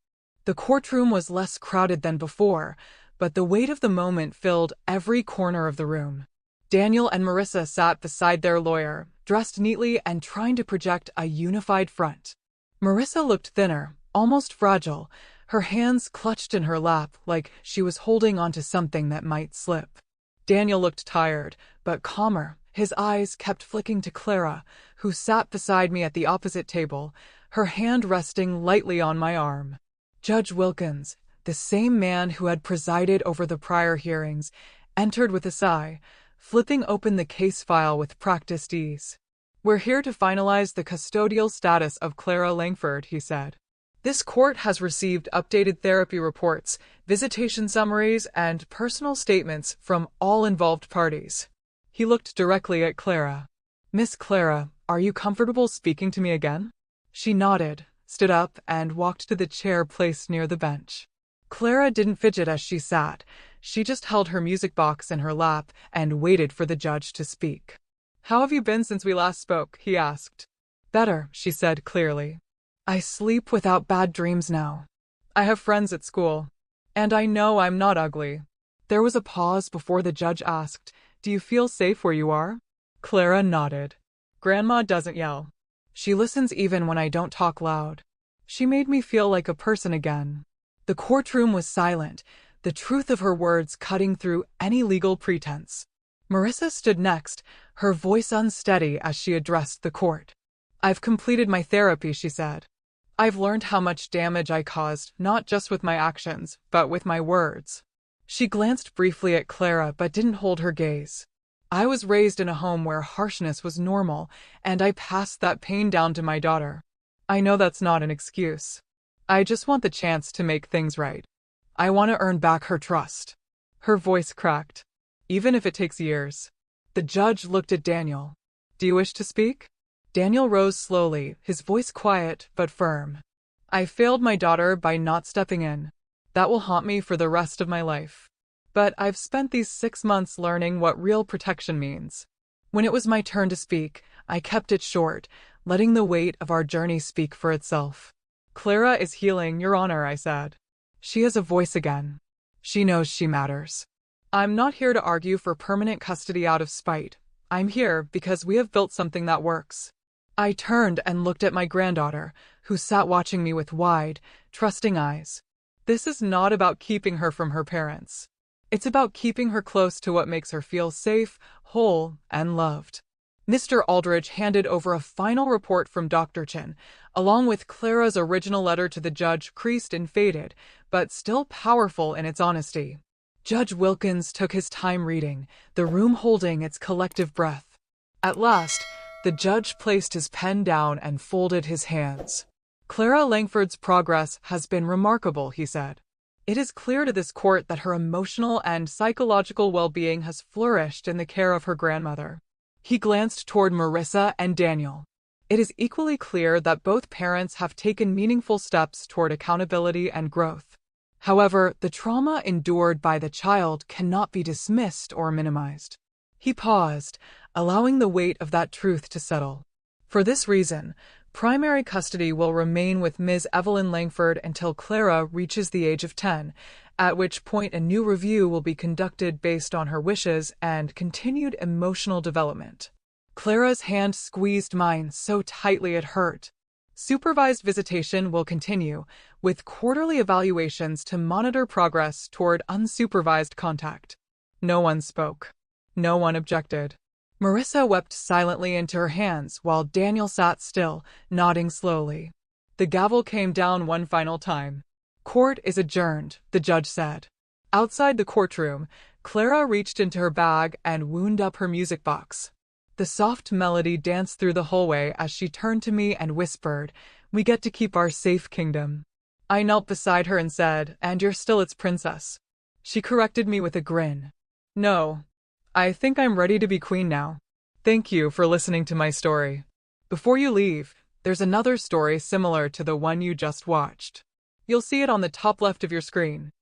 The courtroom was less crowded than before, but the weight of the moment filled every corner of the room. Daniel and Marissa sat beside their lawyer, dressed neatly and trying to project a unified front. Marissa looked thinner, almost fragile, her hands clutched in her lap like she was holding onto something that might slip. Daniel looked tired, but calmer. His eyes kept flicking to Clara, who sat beside me at the opposite table, her hand resting lightly on my arm. Judge Wilkins, the same man who had presided over the prior hearings, entered with a sigh, flipping open the case file with practiced ease. We're here to finalize the custodial status of Clara Langford, he said. This court has received updated therapy reports, visitation summaries, and personal statements from all involved parties. He looked directly at Clara. Miss Clara, are you comfortable speaking to me again? She nodded, stood up, and walked to the chair placed near the bench. Clara didn't fidget as she sat. She just held her music box in her lap and waited for the judge to speak. How have you been since we last spoke? He asked. Better, she said clearly. I sleep without bad dreams now. I have friends at school. And I know I'm not ugly. There was a pause before the judge asked, Do you feel safe where you are? Clara nodded. Grandma doesn't yell. She listens even when I don't talk loud. She made me feel like a person again. The courtroom was silent, the truth of her words cutting through any legal pretense. Marissa stood next, her voice unsteady as she addressed the court. I've completed my therapy, she said. I've learned how much damage I caused, not just with my actions, but with my words. She glanced briefly at Clara but didn't hold her gaze. I was raised in a home where harshness was normal, and I passed that pain down to my daughter. I know that's not an excuse. I just want the chance to make things right. I want to earn back her trust. Her voice cracked. Even if it takes years. The judge looked at Daniel. Do you wish to speak? Daniel rose slowly, his voice quiet but firm. I failed my daughter by not stepping in. That will haunt me for the rest of my life. But I've spent these 6 months learning what real protection means. When it was my turn to speak, I kept it short, letting the weight of our journey speak for itself. Clara is healing, Your Honor, I said. She has a voice again. She knows she matters. I'm not here to argue for permanent custody out of spite. I'm here because we have built something that works. I turned and looked at my granddaughter, who sat watching me with wide, trusting eyes. This is not about keeping her from her parents. It's about keeping her close to what makes her feel safe, whole, and loved. Mr. Aldridge handed over a final report from Dr. Chin, along with Clara's original letter to the judge, creased and faded, but still powerful in its honesty. Judge Wilkins took his time reading, the room holding its collective breath. At last, the judge placed his pen down and folded his hands. Clara Langford's progress has been remarkable, he said. It is clear to this court that her emotional and psychological well-being has flourished in the care of her grandmother. He glanced toward Marissa and Daniel. It is equally clear that both parents have taken meaningful steps toward accountability and growth. However, the trauma endured by the child cannot be dismissed or minimized. He paused, allowing the weight of that truth to settle. For this reason, primary custody will remain with Ms. Evelyn Langford until Clara reaches the age of 10, at which point a new review will be conducted based on her wishes and continued emotional development. Clara's hand squeezed mine so tightly it hurt. Supervised visitation will continue, with quarterly evaluations to monitor progress toward unsupervised contact. No one spoke. No one objected. Marissa wept silently into her hands while Daniel sat still, nodding slowly. The gavel came down one final time. Court is adjourned, the judge said. Outside the courtroom, Clara reached into her bag and wound up her music box. The soft melody danced through the hallway as she turned to me and whispered, "We get to keep our safe kingdom." I knelt beside her and said, "And you're still its princess." She corrected me with a grin. "No, I think I'm ready to be queen now." Thank you for listening to my story. Before you leave, there's another story similar to the one you just watched. You'll see it on the top left of your screen.